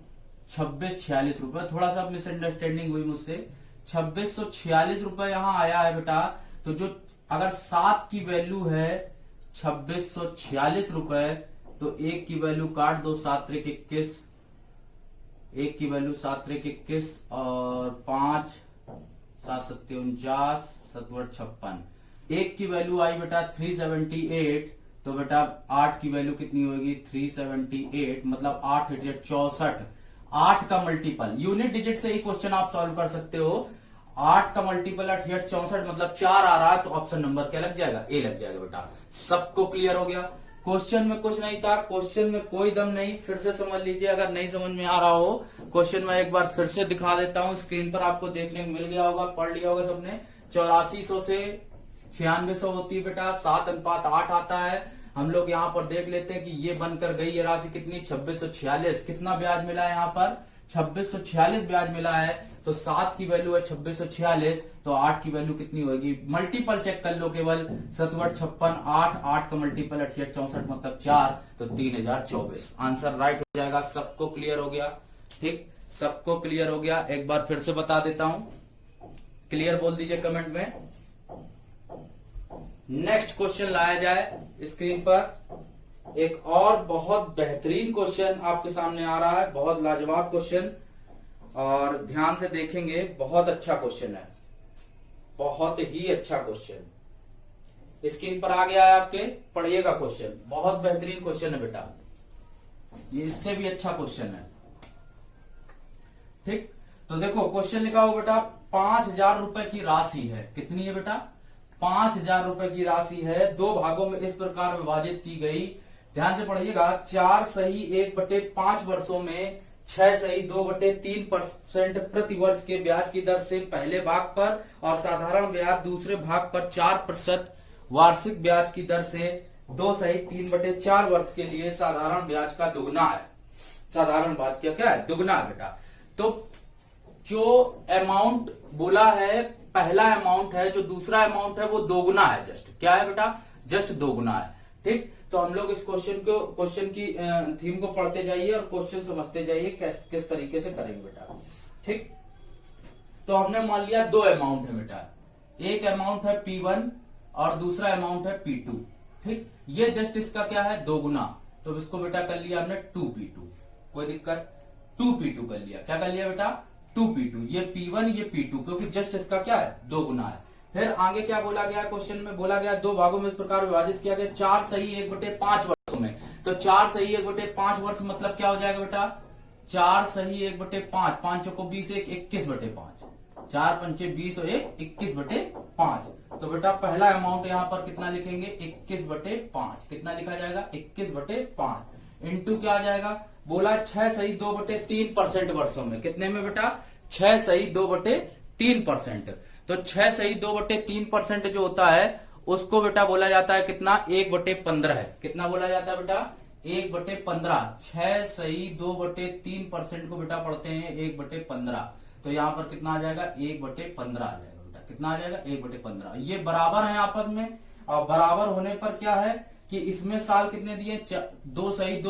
2646 रुपए। थोड़ा सा मिसअंडरस्टैंडिंग हुई मुझसे, 2646 रुपए यहां आया है बेटा। तो जो अगर 7 की वैल्यू है 2646 रुपए, तो 1 की वैल्यू काट दो, 7 3 21, 1 की वैल्यू 7 3 21 और 5 7 7 49, 7 56। 1 की वैल्यू आई बेटा 378। तो बेटा 8 की वैल्यू कितनी होगी 378, मतलब 8 8 64। 8 का मल्टीपल, यूनिट डिजिट से ही क्वेश्चन आप सॉल्व कर सकते हो। 8 का मल्टीपल 8 8 64, मतलब 4 आ रहा है, तो ऑप्शन नंबर क्या लग जाएगा, ए लग जाएगा बेटा। सबको क्लियर हो गया। क्वेश्चन में कुछ नहीं था, क्वेश्चन में कोई दम नहीं, फिर से समझ लीजिए। अगर नहीं समझ में आ रहा हो क्वेश्चन में एक बार फिर से दिखा देता हूं, स्क्रीन पर आपको देखने को मिल गया होगा, पढ़ लिया होगा सबने। 8400 से 9600 होती है बेटा, 7:8 आता है। हम लोग यहाँ पर देख लेते हैं कि ये बनकर गई ये राशि कितनी 2646। कितना ब्याज मिला है यहाँ पर 2646 ब्याज मिला है। तो 7 की वैल्यू है 2646, तो 8 की वैल्यू कितनी होगी, मल्टीपल चेक कर लो केवल, 7 8 56, 8 का मल्टीपल 8 8 64, मतलब 4, तो 3024 आंसर राइट हो जाएगा। सबको क्लियर हो गया। ठीक, सबको क्लियर हो गया। एक बार फिर से बता देता हूं, क्लियर बोल दीजिए कमेंट में। नेक्स्ट क्वेश्चन लाया जाए स्क्रीन पर। एक और बहुत बेहतरीन क्वेश्चन आपके सामने आ रहा है, बहुत लाजवाब क्वेश्चन, और ध्यान से देखेंगे, बहुत अच्छा क्वेश्चन है, बहुत ही अच्छा क्वेश्चन। स्क्रीन पर आ गया है आपके, पढ़िएगा क्वेश्चन, बहुत बेहतरीन क्वेश्चन है बेटा, ये इससे भी अच्छा क्वेश्चन है। ठीक, तो देखो क्वेश्चन लिखा हो बेटा 5,000 रुपए की राशि है। कितनी है बेटा? 5,000 रुपए की राशि है, दो भागों में इस प्रकार विभाजित की गई। ध्यान से पढ़िएगा, 4 सही 1/5 वर्षों में 6 सही 2/3% प्रति वर्ष के ब्याज की दर से पहले भाग पर और साधारण ब्याज दूसरे भाग पर 4% वार्षिक ब्याज की दर से 2 सही 3/4 वर्ष के लिए साधारण ब्याज का दुगना है। साधारण ब्याज क्या है? दुगना है बेटा। तो जो अमाउंट बोला है, पहला अमाउंट है, जो दूसरा अमाउंट है वो दोगुना है। जस्ट क्या है बेटा? जस्ट दोगुना है। ठीक, तो हम लोग इस क्वेश्चन की थीम को पढ़ते जाइए और क्वेश्चन समझते जाइए किस तरीके से करेंगे बेटा। ठीक, तो हमने मान लिया दो अमाउंट है बेटा, एक अमाउंट है P1 और दूसरा अमाउंट है P2। ठीक, ये जस्ट इसका क्या है? दोगुना। तो इसको बेटा कर लिया हमने 2P2, कोई दिक्कत? 2P2 कर लिया। क्या कर लिया बेटा? 2P2। ये P1 ये P2, क्योंकि जस्ट इसका क्या है? दोगुना है। फिर आगे क्या बोला गया? क्वेश्चन में बोला गया दो भागों में इस प्रकार विभाजित किया गया, 4 सही 1/5 वर्षों में। तो 4 सही 1/5 वर्ष मतलब क्या हो जाएगा बेटा? 4 सही 1/5, 5 चौको 20, 21/5, 4 पंचे 20 और 21/5। तो बेटा पहला अमाउंट यहां पर कितना लिखेंगे? 21/5। कितना लिखा जाएगा? 21/5 इंटू क्या आ जाएगा? बोला 6 सही 2/3% वर्षों में। कितने में बेटा? 6 सही 2/3%। तो 6 सही 2/3% जो होता है उसको बेटा बोला जाता है कितना? 1/15 है। कितना बोला जाता है बेटा? 1/15। 6 सही 2/3% को बेटा पढ़ते हैं 1/15। तो यहां पर कितना आ जाएगा? 1/15 आ जाएगा बेटा। कितना आ जाएगा? 1/15। ये बराबर है आपस में, और बराबर होने पर क्या है कि इसमें साल कितने दिए? 2 सही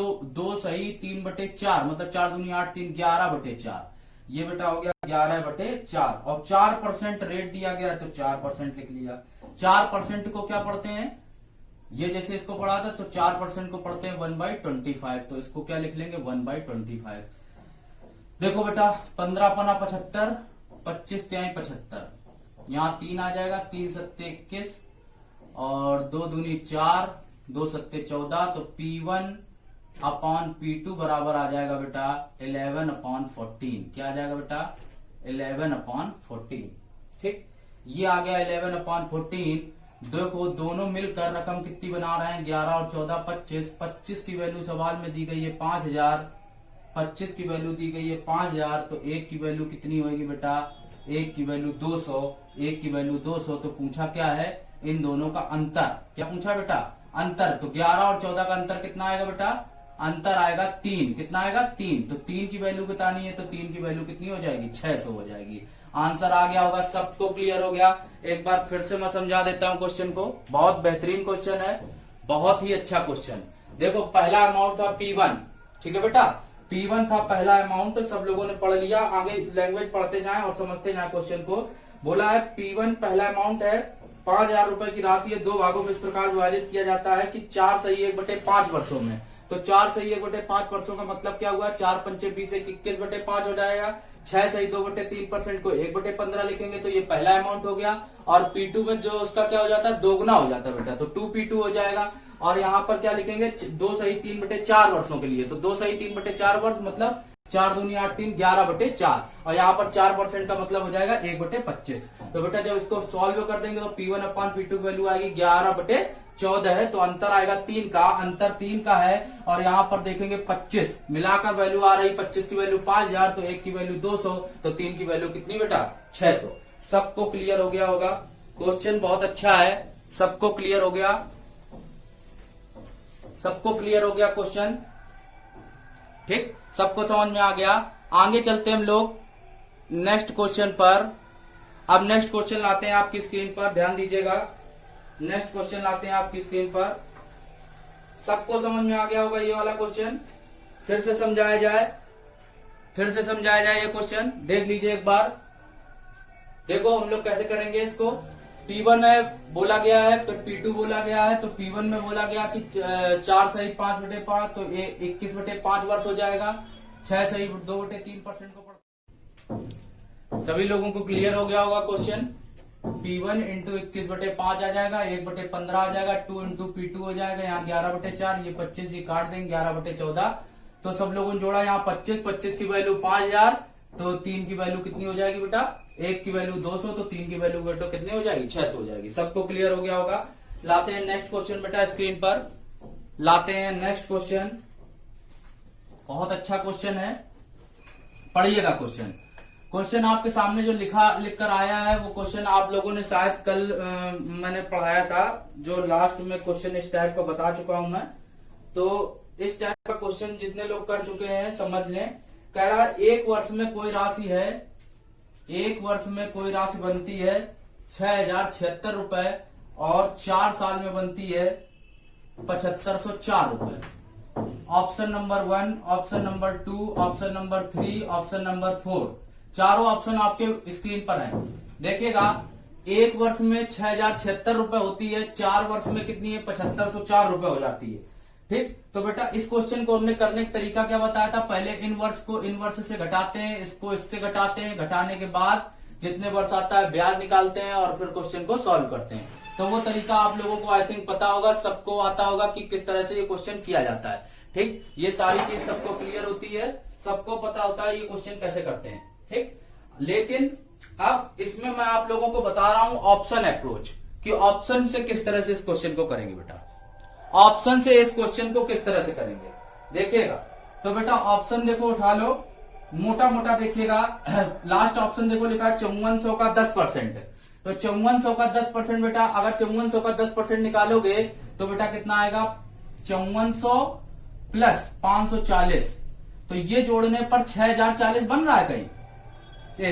3/4, मतलब 4 दूनी 8, 3 11/4। ये बेटा हो गया 11/4, और 4% रेट दिया गया है तो 4% लिख लिया। 4% को क्या पढ़ते हैं? ये जैसे इसको पढ़ा था तो 4% को पढ़ते हैं 1/25। तो इसको क्या लिख लेंगे? 1/25। देखो बेटा 15 पना 75, 25 त्याई 75, यहां 3 आ जाएगा, 3 सत्ते 21 और 2 दूनी 4, 2 सत्ते 14। तो P1 अपॉन P2 बराबर आ जाएगा बेटा 11/14। क्या आ जाएगा बेटा? 11/14। ठीक, ये आ गया 11/14। देखो दोनों मिलकर रकम कितनी बना रहे हैं? 11 और 14 25। 25 की वैल्यू सवाल में दी गई है 5,000। 25 की वैल्यू दी गई है 5,000। तो एक की वैल्यू कितनी होगी बेटा? एक की वैल्यू 200। एक की वैल्यू 200। तो पूछा क्या है? इन दोनों का अंतर। क्या पूछा बेटा? अंतर। तो 11 और 14 का अंतर कितना आएगा बेटा? अंतर आएगा 3। कितना आएगा? 3। तो 3 की वैल्यू बतानी है तो 3 की वैल्यू कितनी हो जाएगी? 600 हो जाएगी। आंसर आ गया होगा, सबको क्लियर हो गया। एक बार फिर से मैं समझा देता हूं क्वेश्चन को, बहुत बेहतरीन क्वेश्चन है, बहुत ही अच्छा क्वेश्चन। देखो पहला अमाउंट था P1, ठीक है बेटा? P1 था पहला अमाउंट, सब लोगों ने पढ़ लिया। आगे लैंग्वेज पढ़ते जाएं और समझते जाएं क्वेश्चन को। बोला है P1 पहला अमाउंट है, 5,000 रुपए की राशि है, दो भागों में इस प्रकार विभाजित किया जाता है कि 4 सही 1/5 वर्षों में। तो 4 सही 1/5 वर्षों का मतलब क्या हुआ? 4 पंचे 20, 21/5 हो जाएगा। 6 सही 2/3% को 1/15 लिखेंगे तो ये पहला अमाउंट हो गया। और P2 में जो उसका क्या हो जाता है? दोगुना हो जाता है बेटा, तो 2P2 हो जाएगा। और यहाँ पर क्या लिखेंगे? 2 सही 3/4 वर्षों के लिए। तो 2 सही 3/4 वर्ष मतलब 4 दूनी 8, 3 11/4। और यहाँ पर 4% का मतलब हो जाएगा 1/25। तो बेटा जब इसको सॉल्व कर देंगे तो P1 अपॉन P2 की वैल्यू आएगी 11/14 है। तो अंतर आएगा 3 का, अंतर 3 का है। और यहाँ पर देखेंगे 25 मिलाकर वैल्यू आ रही, 25 की वैल्यू 5,000, तो 1 की वैल्यू 200, तो 3 की वैल्यू कितनी बेटा? 600। सबको क्लियर हो गया होगा। क्वेश्चन बहुत अच्छा है, सबको क्लियर हो गया, सबको क्लियर हो गया क्वेश्चन। ठीक, सबको समझ में आ गया। आगे चलते हम लोग नेक्स्ट क्वेश्चन पर। अब नेक्स्ट क्वेश्चन लाते हैं आपकी स्क्रीन पर, ध्यान दीजिएगा। नेक्स्ट क्वेश्चन लाते हैं आपकी स्क्रीन पर। सबको समझ में आ गया होगा ये वाला क्वेश्चन। फिर से समझाया जाए, फिर से समझाया जाए ये क्वेश्चन, देख लीजिए एक बार। देखो हम लोग कैसे करेंगे इसको, P1 है बोला गया है, फिर P2 बोला गया है, तो P1 में बोला गया कि 4 सही 5/5, तो 21/5 वर्ष हो जाएगा, 6 सही 2/3% को पढ़। सभी लोगों को क्लियर हो गया होगा क्वेश्चन। P1 इंटू 21/5 आ जाएगा, 1/15 आ जाएगा, 2 इंटू P2 हो जाएगा, यहाँ 11/4, ये 25 ये काट देंगे, 11/14। तो सब लोगों ने जोड़ा यहाँ 25 की वैल्यू 5000, तो 3 की वैल्यू कितनी हो जाएगी बेटा, 1 की वैल्यू 200, तो 3 की वैल्यू बेटा कितनी हो जाएगी, 600 हो जाएगी। सबको क्लियर हो गया होगा। लाते हैं नेक्स्ट क्वेश्चन बेटा स्क्रीन पर, लाते हैं नेक्स्ट क्वेश्चन। बहुत अच्छा क्वेश्चन है, पढ़िएगा क्वेश्चन। क्वेश्चन आपके सामने जो लिख कर आया है वो क्वेश्चन आप लोगों ने शायद कल मैंने पढ़ाया था, जो लास्ट में क्वेश्चन इस टाइप का बता चुका हूं मैं। तो इस टाइप का क्वेश्चन जितने लोग कर चुके हैं समझ लें। कह रहा है एक वर्ष में कोई राशि है, एक वर्ष में कोई राशि बनती है 6076 रुपए और 4 साल में बनती है 7504 रुपए। Option number 1, option number 2, option number 3, option number 4, चारों ऑप्शन आपके स्क्रीन पर हैं। देखिएगा, एक वर्ष में 6076 रुपए होती है, 4 वर्ष में कितनी है, 7504 रुपए हो जाती है। ठीक, तो बेटा इस क्वेश्चन को हमने करने का तरीका क्या बताया था, पहले इन वर्ष को इन वर्ष से घटाते हैं, इसको इससे घटाते हैं, घटाने के बाद जितने वर्ष आता है ब्याज निकालते हैं और फिर क्वेश्चन को सॉल्व करते हैं। तो वो तरीका आप लोगों को आई थिंक पता होगा, सबको आता होगा कि किस तरह से ये क्वेश्चन किया जाता है। ठीक, ये सारी चीज सबको क्लियर होती है, सबको पता होता है ये क्वेश्चन कैसे करते हैं। ठीक, लेकिन अब इसमें मैं आप लोगों को बता रहा हूं ऑप्शन अप्रोच, कि ऑप्शन से किस तरह से इस क्वेश्चन को करेंगे बेटा, ऑप्शन से इस क्वेश्चन को किस तरह से करेंगे देखिएगा। तो बेटा ऑप्शन देखो उठा लो, मोटा मोटा देखिएगा। लास्ट ऑप्शन देखो लिखा है 5400 का 10%, तो 5400 का 10% बेटा, अगर 5400 का 10% निकालोगे तो बेटा कितना आएगा, 5400 प्लस 540, तो ये जोड़ने पर 6040 बन रहा है कहीं,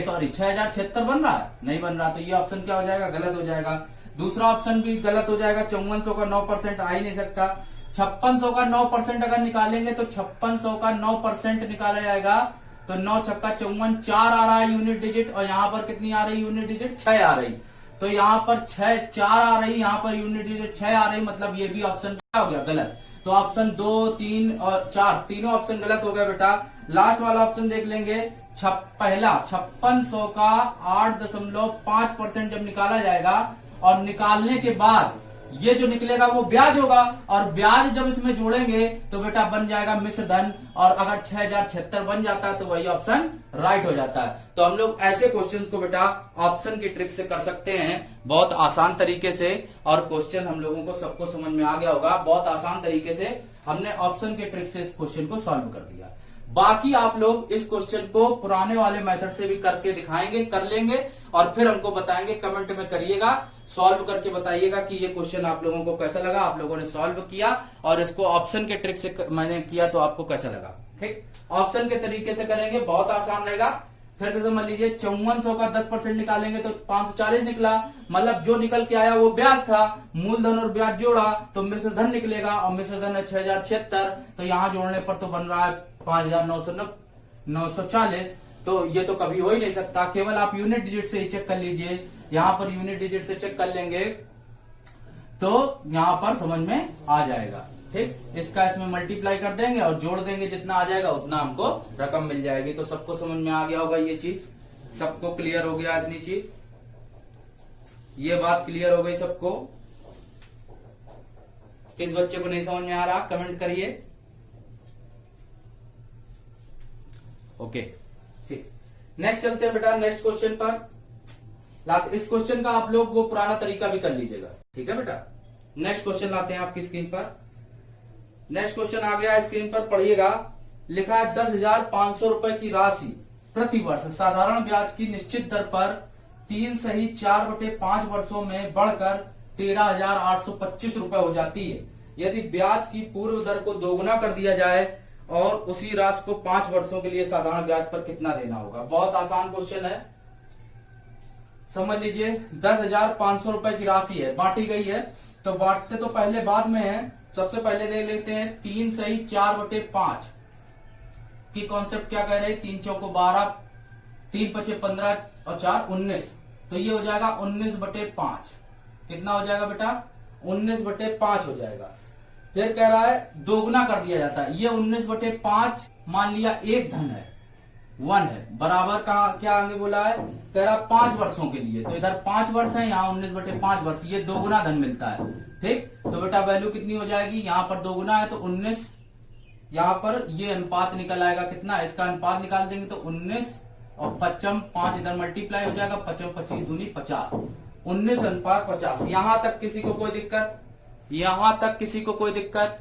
सॉरी 6076 बन रहा है, नहीं बन रहा, तो ये ऑप्शन क्या हो जाएगा, गलत हो जाएगा। दूसरा ऑप्शन भी गलत हो जाएगा, 5400 का 9% आ ही नहीं सकता। 5600 का 9% अगर निकालेंगे तो 5600 का 9% निकाला जाएगा, तो 9 छक्का 54, 4 आ रहा है यूनिट डिजिट, और यहाँ पर कितनी आ रही यूनिट डिजिट, 6 आ रही, तो यहाँ पर 4 आ रही, यहाँ पर यूनिट डिजिट 6 आ रही, मतलब ये भी ऑप्शन क्या हो गया, गलत। तो ऑप्शन 2, 3 और 4 तीनों ऑप्शन गलत हो गया बेटा। लास्ट वाला ऑप्शन देख लेंगे, पहला 5600 का 8.5% जब निकाला जाएगा, और निकालने के बाद ये जो निकलेगा वो ब्याज होगा, और ब्याज जब इसमें जोड़ेंगे तो बेटा बन जाएगा मिश्र धन, और अगर 6076 बन जाता है तो वही ऑप्शन राइट हो जाता है। तो हम लोग ऐसे क्वेश्चंस को बेटा ऑप्शन की ट्रिक से कर सकते हैं, बहुत आसान तरीके से, और क्वेश्चन हम लोगों को सबको समझ में आ गया होगा। बहुत आसान तरीके से हमने ऑप्शन के ट्रिक से इस क्वेश्चन को सॉल्व कर दिया। बाकी आप लोग इस क्वेश्चन को पुराने वाले मेथड से भी करके दिखाएंगे, कर लेंगे, और फिर हमको बताएंगे, कमेंट में करिएगा, सॉल्व करके बताइएगा कि ये क्वेश्चन आप लोगों को कैसा लगा, आप लोगों ने सॉल्व किया और इसको ऑप्शन के ट्रिक से मैंने किया तो आपको कैसा लगा। ठीक, ऑप्शन के तरीके से करेंगे, बहुत आसान रहेगा। फिर से समझ लीजिए, 5400 का 10% निकालेंगे तो 540 निकला, मतलब जो निकल के आया वो ब्याज था, मूलधन और ब्याज जोड़ा तो मिश्र धन निकलेगा, और मिश्र धन है 6076, तो यहां जोड़ने पर तो बन रहा है 5940, तो ये तो कभी हो ही नहीं सकता। केवल आप यूनिट डिजिट से ही चेक कर लीजिए, यहां पर यूनिट डिजिट से चेक कर लेंगे तो यहां पर समझ में आ जाएगा। ठीक, इसका इसमें मल्टीप्लाई कर देंगे और जोड़ देंगे, जितना आ जाएगा उतना हमको रकम मिल जाएगी। तो सबको समझ में आ गया होगा ये चीज, सबको क्लियर हो गया इतनी चीज, ये बात क्लियर हो गई सबको। किस बच्चे को नहीं समझ में आ रहा कमेंट करिए। ओके, ठीक, नेक्स्ट चलते हैं बेटा नेक्स्ट क्वेश्चन पर। इस क्वेश्चन का आप लोग वो पुराना तरीका भी कर लीजिएगा, ठीक है बेटा। नेक्स्ट क्वेश्चन लाते हैं आपकी स्क्रीन पर। नेक्स्ट क्वेश्चन आ गया स्क्रीन पर, पढ़िएगा। लिखा है 10,500 रुपए की राशि प्रति वर्ष साधारण ब्याज की निश्चित दर पर 3 सही 4/5 वर्षों में बढ़कर 13,825 रुपए हो जाती है। यदि ब्याज की पूर्व दर को दोगुना कर दिया जाए और उसी राशि को 5 वर्षों के लिए साधारण ब्याज पर कितना देना होगा। बहुत आसान क्वेश्चन है, समझ लीजिए। 10,500 रुपए की राशि है, बांटी गई है, तो बांटते तो पहले बाद में है। सबसे पहले देख लेते हैं 3 सही 4/5 की कॉन्सेप्ट क्या कह रहे हैं। 3 चौको 12, 3 पचे 15 और 4 19, तो ये हो जाएगा 19/5। कितना हो जाएगा बेटा? 19/5 हो जाएगा। फिर कह रहा है दोगुना कर दिया जाता है। ये 19/5 मान लिया एक धन है, 1 है, बराबर का क्या आगे बोला है? कह रहा 5 वर्षों के लिए। तो इधर 5 वर्ष है, यहाँ 19/5 वर्ष, ये दोगुना धन मिलता है। ठीक, तो बेटा वैल्यू कितनी हो जाएगी? यहाँ पर दोगुना है तो 19, यहाँ पर ये अनुपात निकल आएगा कितना? इसका अनुपात निकाल देंगे तो 19 और 5 5 इधर मल्टीप्लाई हो जाएगा, 5 25 दूनी 50, 19:50। यहां तक किसी को कोई दिक्कत? यहां तक किसी को कोई दिक्कत?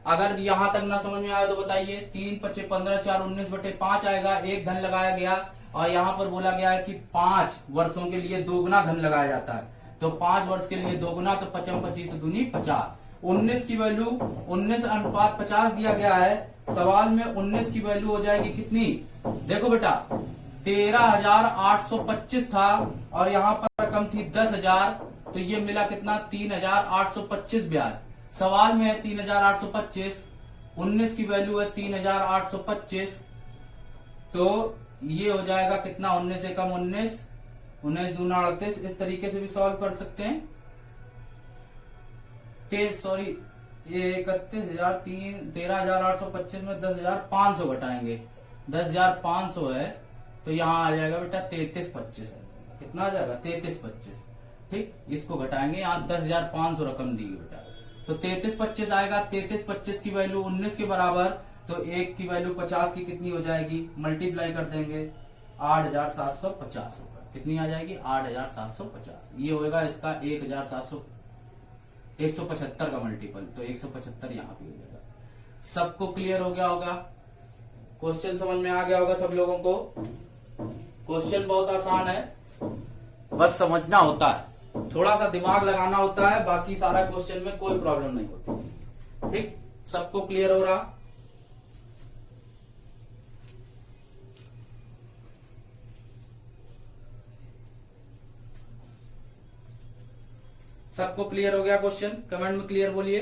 अगर यहां तक ना समझ में आया तो बताइए। 3 5 15 4 19/5 आएगा, एक धन लगाया गया और यहाँ पर बोला गया है कि 5 वर्षों के लिए दोगुना धन लगाया जाता है। तो 5 वर्ष के लिए दोगुना, तो 5 25 दूनी 50। 19 की वैल्यू 19:50 दिया गया है। सवाल में 19 की वैल्यू हो जाएगी कितनी? देखो बेटा 13,825 था और यहाँ पर रकम थी 10,000, तो ये मिला कितना? 3,825 ब्याज। सवाल में है 3,825, 19 की वैल्यू है 3,825, तो ये हो जाएगा कितना? 19 से कम 19, 19 दूना 38। इस तरीके से भी सॉल्व कर सकते हैं। सॉरी, ये 13,825 में 10,500 घटाएंगे, 10,500 है तो यहाँ आ जाएगा बेटा 3325। कितना आ जाएगा? 3325। ठीक, इसको घटाएंगे, यहाँ 10,500 रकम दी बेटा, तो 3325 आएगा। 3325 की वैल्यू 19 के बराबर, तो 1 की वैल्यू 50 की कितनी हो जाएगी? मल्टीप्लाई कर देंगे 8,750 रुपए। कितनी आ जाएगी? 8,750। ये होगा इसका 175 का मल्टीपल, तो 175 यहाँ पे हो जाएगा। सबको क्लियर हो गया होगा? क्वेश्चन समझ में आ गया होगा सब लोगों को? क्वेश्चन बहुत आसान है, बस समझना होता है, थोड़ा सा दिमाग लगाना होता है, बाकी सारा क्वेश्चन में कोई प्रॉब्लम नहीं होती। ठीक, सबको क्लियर हो रहा? सबको क्लियर हो गया क्वेश्चन? कमेंट में क्लियर बोलिए।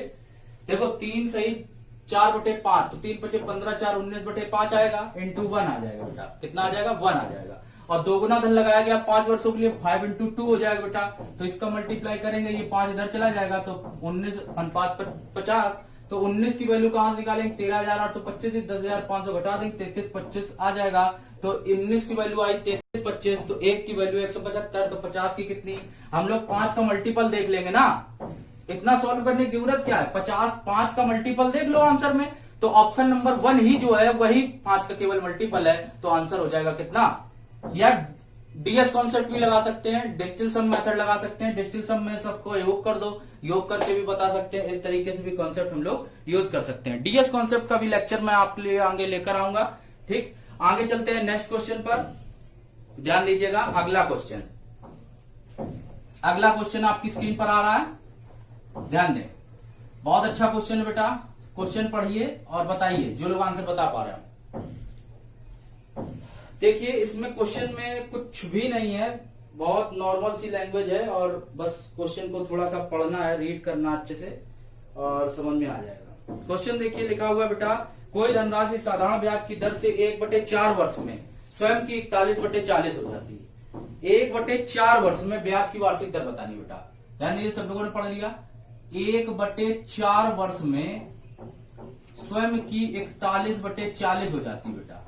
देखो 3 सही 4/5, तो 3 5 15 4 19/5 आएगा, इंटू 1 आ जाएगा बेटा। कितना आ जाएगा? 1 आ जाएगा। और दोगुना धन लगाया गया 5 वर्षों के लिए, 5 × 2 हो जाएगा बेटा। तो इसका मल्टीप्लाई करेंगे, ये 5 इधर चला जाएगा, तो 19:50। तो 19 की वैल्यू कहां से निकालेंगे? 13,825, 10,500 घटा देंगे, 3325 आ जाएगा। तो 19 की वैल्यू आई 3325, तो 1 की वैल्यू 175, तो 50 की कितनी? हम लोग 5 का मल्टीपल देख लेंगे ना, इतना सॉल्व करने की जरूरत क्या है? 5 का मल्टीपल देख लो आंसर में, तो ऑप्शन नंबर 1 ही जो है वही 5 का केवल मल्टीपल है, तो आंसर हो जाएगा कितना? या डीएस कॉन्सेप्ट भी लगा सकते हैं, डिस्टिल सम मेथड लगा सकते हैं। डिस्टिल सम में सबको योग कर दो, योग करके भी बता सकते हैं। इस तरीके से भी कॉन्सेप्ट हम लोग यूज कर सकते हैं। डीएस कॉन्सेप्ट का भी लेक्चर मैं आपके लिए आगे लेकर आऊंगा। ठीक, आगे चलते हैं नेक्स्ट क्वेश्चन पर। ध्यान दीजिएगा, अगला क्वेश्चन आपकी स्क्रीन पर आ रहा है, ध्यान दें। बहुत अच्छा क्वेश्चन है बेटा, क्वेश्चन पढ़िए और बताइए जो लोग आंसर बता पा रहे हैं। देखिए इसमें क्वेश्चन में कुछ भी नहीं है, बहुत नॉर्मल सी लैंग्वेज है, और बस क्वेश्चन को थोड़ा सा पढ़ना है, रीड करना अच्छे से और समझ में आ जाएगा। क्वेश्चन देखिए लिखा हुआ है बेटा, कोई धनराशि साधारण ब्याज की दर से 1/4 वर्ष में स्वयं की 41/40 हो जाती है। 1/4 वर्ष में ब्याज की वार्षिक दर बतानी बेटा। ध्यान दीजिए, सब लोगों ने पढ़ लिया। 1/4 वर्ष में स्वयं की 41/40 हो जाती है बेटा।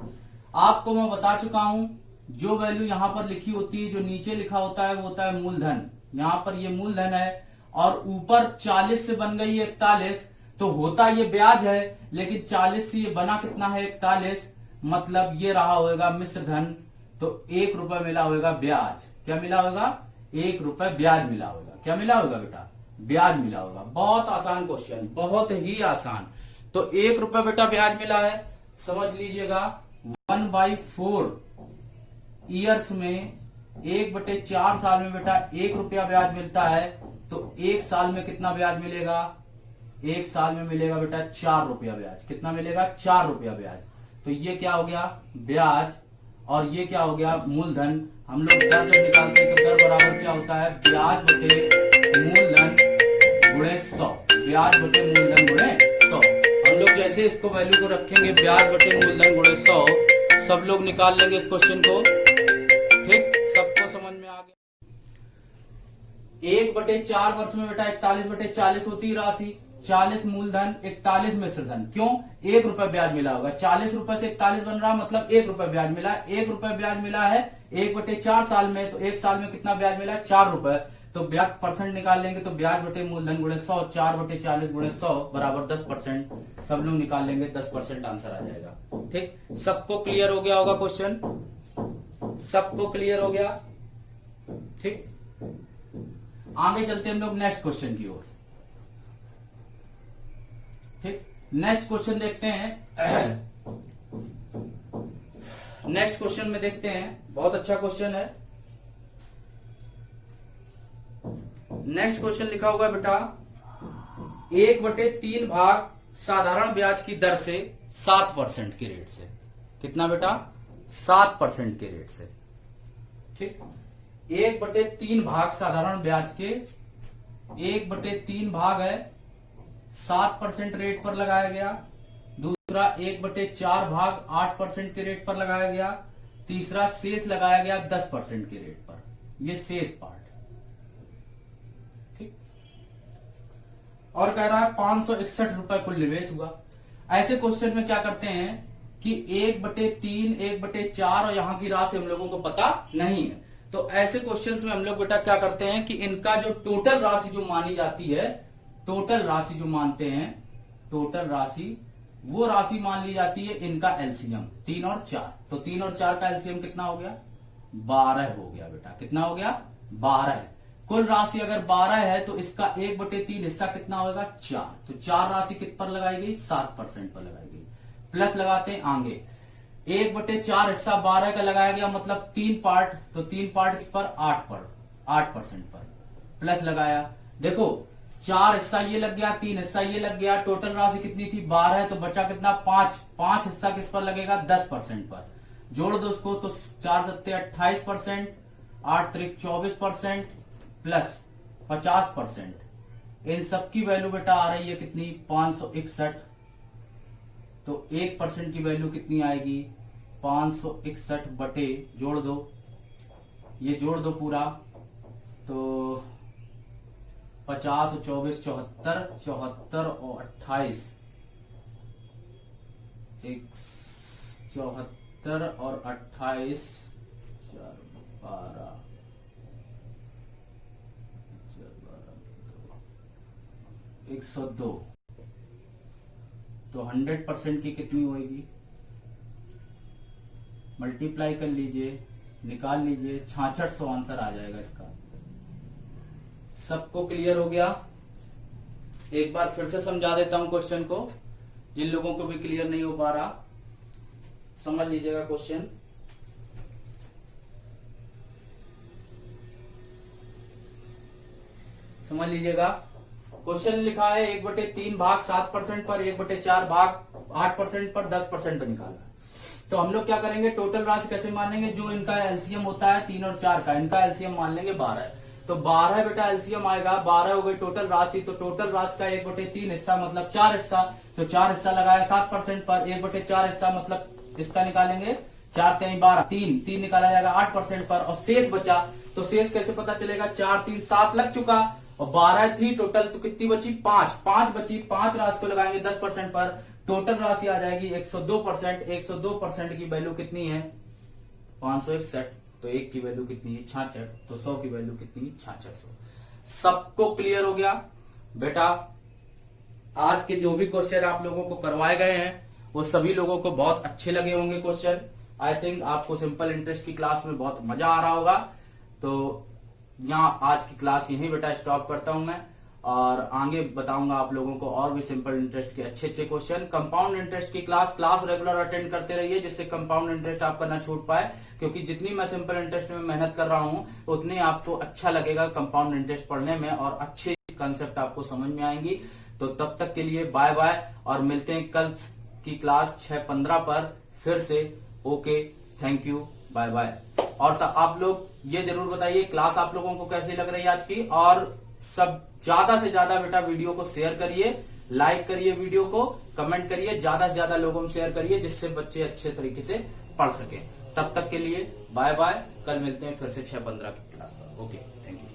आपको मैं बता चुका हूं, जो वैल्यू यहां पर लिखी होती है, जो नीचे लिखा होता है वो होता है मूलधन। यहां पर ये मूलधन है और ऊपर 40 से बन गई है 41, तो होता ये ब्याज है, लेकिन 40 से ये बना कितना है? 41, मतलब ये रहा होगा मिश्र धन। तो 1 रुपए मिला होगा ब्याज। क्या मिला होगा? 1 रुपए ब्याज मिला होगा। क्या मिला होगा बेटा? ब्याज मिला होगा। बहुत आसान क्वेश्चन, बहुत ही आसान। तो 1 रुपए बेटा ब्याज मिला है, समझ लीजिएगा। 1/4 ईयर्स में 1/4 साल में बेटा 1 रुपया ब्याज मिलता है, तो 1 साल में कितना ब्याज मिलेगा? 1 साल में मिलेगा बेटा 4 रुपया ब्याज। कितना मिलेगा? 4 रुपया ब्याज। तो ये क्या हो गया? ब्याज। और ये क्या हो गया? मूलधन। हम लोग दर जब निकालते हैं तो दर बराबर क्या होता है? ब्याज बटे मूलधन गुणे 100। ब्याज बटे मूलधन गुणे 100। हम लोग जैसे इसको वैल्यू को रखेंगे ब्याज बटे मूलधन गुणे 100, सब लोग निकाल लेंगे इस क्वेश्चन को। ठीक, सबको समझ में आ गया? 1/4 वर्ष में बेटा 41/40 होती है राशि, 40 मूलधन 41 मिश्र धन। क्यों? 1 रुपए ब्याज मिला होगा, 40 रुपए से 41 बन रहा, मतलब 1 रुपए ब्याज मिला। 1 रुपए ब्याज मिला है 1/4 साल में, तो 1 साल में कितना ब्याज मिला? 4 रुपए। तो ब्याज परसेंट निकाल लेंगे, तो ब्याज बटे मूलधन गुणे 100, 4/40 गुणे 100 बराबर 10%। सब लोग निकाल लेंगे, 10% आंसर आ जाएगा। ठीक, सबको क्लियर हो गया होगा क्वेश्चन? सबको क्लियर हो गया? ठीक, आगे चलते हम लोग नेक्स्ट क्वेश्चन की ओर। ठीक, नेक्स्ट क्वेश्चन देखते हैं। नेक्स्ट क्वेश्चन में देखते हैं, बहुत अच्छा क्वेश्चन है। नेक्स्ट क्वेश्चन लिखा हुआ है बेटा, 1/3 भाग साधारण ब्याज की दर से 7% के रेट से। कितना बेटा? 7% के रेट से। ठीक, 1/3 भाग साधारण ब्याज के 1/3 भाग है 7% रेट पर लगाया गया। दूसरा 1/4 भाग 8% के रेट पर लगाया गया। तीसरा शेष लगाया गया 10% के रेट पर। ये शेष पार्ट। ठीक, और कह रहा है 561 रुपए कुल निवेश हुआ। ऐसे क्वेश्चन में क्या करते हैं कि 1/3, 1/4 और यहां की राशि हम लोगों को पता नहीं है, तो ऐसे क्वेश्चंस में हम लोग बेटा क्या करते हैं कि इनका जो टोटल राशि जो मानी जाती है, टोटल राशि जो मानते हैं, टोटल राशि, वो राशि मान ली जाती है इनका एलसीएम 3 और 4। तो 3 और 4 का एलसीएम कितना हो गया? 12 हो गया बेटा। कितना हो गया? 12। कुल राशि अगर 12 है तो इसका 1/3 हिस्सा कितना होगा? 4। तो 4 राशि कित पर लगाई गई? 7% पर लगाई गई। प्लस लगाते हैं आगे, 1/4 हिस्सा 12 का लगाया गया, मतलब 3 पार्ट, तो 3 पार्ट इस पर 8% पर प्लस लगाया। देखो 4 हिस्सा ये लग गया, 3 हिस्सा ये लग गया, टोटल राशि कितनी थी? 12, तो बचा कितना? 5 हिस्सा किस पर लगेगा? 10% पर। जोड़ दो उसको, तो 4 सत्ते 28%, 8 त्रिक 24% प्लस 50%। इन सबकी वैल्यू बेटा आ रही है कितनी? 561। तो 1% की वैल्यू कितनी आएगी? 561 बटे, जोड़ दो, ये जोड़ दो पूरा, तो 50 और 24 74, 74 और 28 74 और 28 4 12 102। तो 100% की कितनी होगी? मल्टीप्लाई कर लीजिए, निकाल लीजिए, 6600 आंसर आ जाएगा इसका। सबको क्लियर हो गया? एक बार फिर से समझा देता हूं क्वेश्चन को, जिन लोगों को भी क्लियर नहीं हो पा रहा समझ लीजिएगा क्वेश्चन। समझ लीजिएगा, क्वेश्चन लिखा है 1/3 भाग 7% पर, 1/4 भाग 8% पर 10% पर निकाला। तो हम लोग क्या करेंगे? टोटल राशि कैसे मानेंगे? जो इनका एलसीएम होता है 3 और 4 का, इनका एलसीएम मान लेंगे 12 है। तो 12 बेटा एलसीएम आएगा, 12 हो गई टोटल राशि। तो टोटल राशि का 1/3 हिस्सा मतलब 4 हिस्सा, तो 4 हिस्सा लगाया 7% पर, 1/4 हिस्सा मतलब इसका निकालेंगे 4 3 12, 3 निकाला जाएगा 8% पर, और शेष बचा। तो शेष कैसे पता चलेगा? 4 3 7 लग चुका और 12 थी टोटल, तो कितनी बची? 5 बची। 5 राशि को लगाएंगे 10% पर, टोटल राशि आ जाएगी 102%। 102% की वैल्यू कितनी है? 561। तो 1 की वैल्यू कितनी है? 66। तो 100 की वैल्यू कितनी है? 6600। सबको क्लियर हो गया बेटा? आज के जो भी क्वेश्चन आप लोगों को करवाए गए हैं वो सभी लोगों को बहुत अच्छे लगे होंगे क्वेश्चन। आई थिंक आपको सिंपल इंटरेस्ट की क्लास में बहुत मजा आ रहा होगा। तो यहाँ आज की क्लास यहीं बेटा स्टॉप करता हूं मैं, और आगे बताऊंगा आप लोगों को और भी सिंपल इंटरेस्ट के अच्छे अच्छे क्वेश्चन। कंपाउंड इंटरेस्ट की क्लास रेगुलर अटेंड करते रहिए, जिससे कंपाउंड इंटरेस्ट आपका ना छूट पाए, क्योंकि जितनी मैं सिंपल इंटरेस्ट में मेहनत कर रहा हूं उतनी आपको अच्छा लगेगा कंपाउंड इंटरेस्ट पढ़ने में, और अच्छे कंसेप्ट आपको समझ में आएंगी। तो तब तक के लिए बाय बाय, और मिलते हैं कल की क्लास 6:15 पर फिर से। Okay, thank you, bye bye. और आप लोग ये जरूर बताइए क्लास आप लोगों को कैसी लग रही है आज की, और सब ज्यादा से ज्यादा बेटा वीडियो को शेयर करिए, लाइक करिए, वीडियो को कमेंट करिए, ज्यादा से ज्यादा लोगों में शेयर करिए, जिससे बच्चे अच्छे तरीके से पढ़ सके। तब तक के लिए बाय बाय, कल मिलते हैं फिर से 6:15 की क्लास पर। Okay, thank you.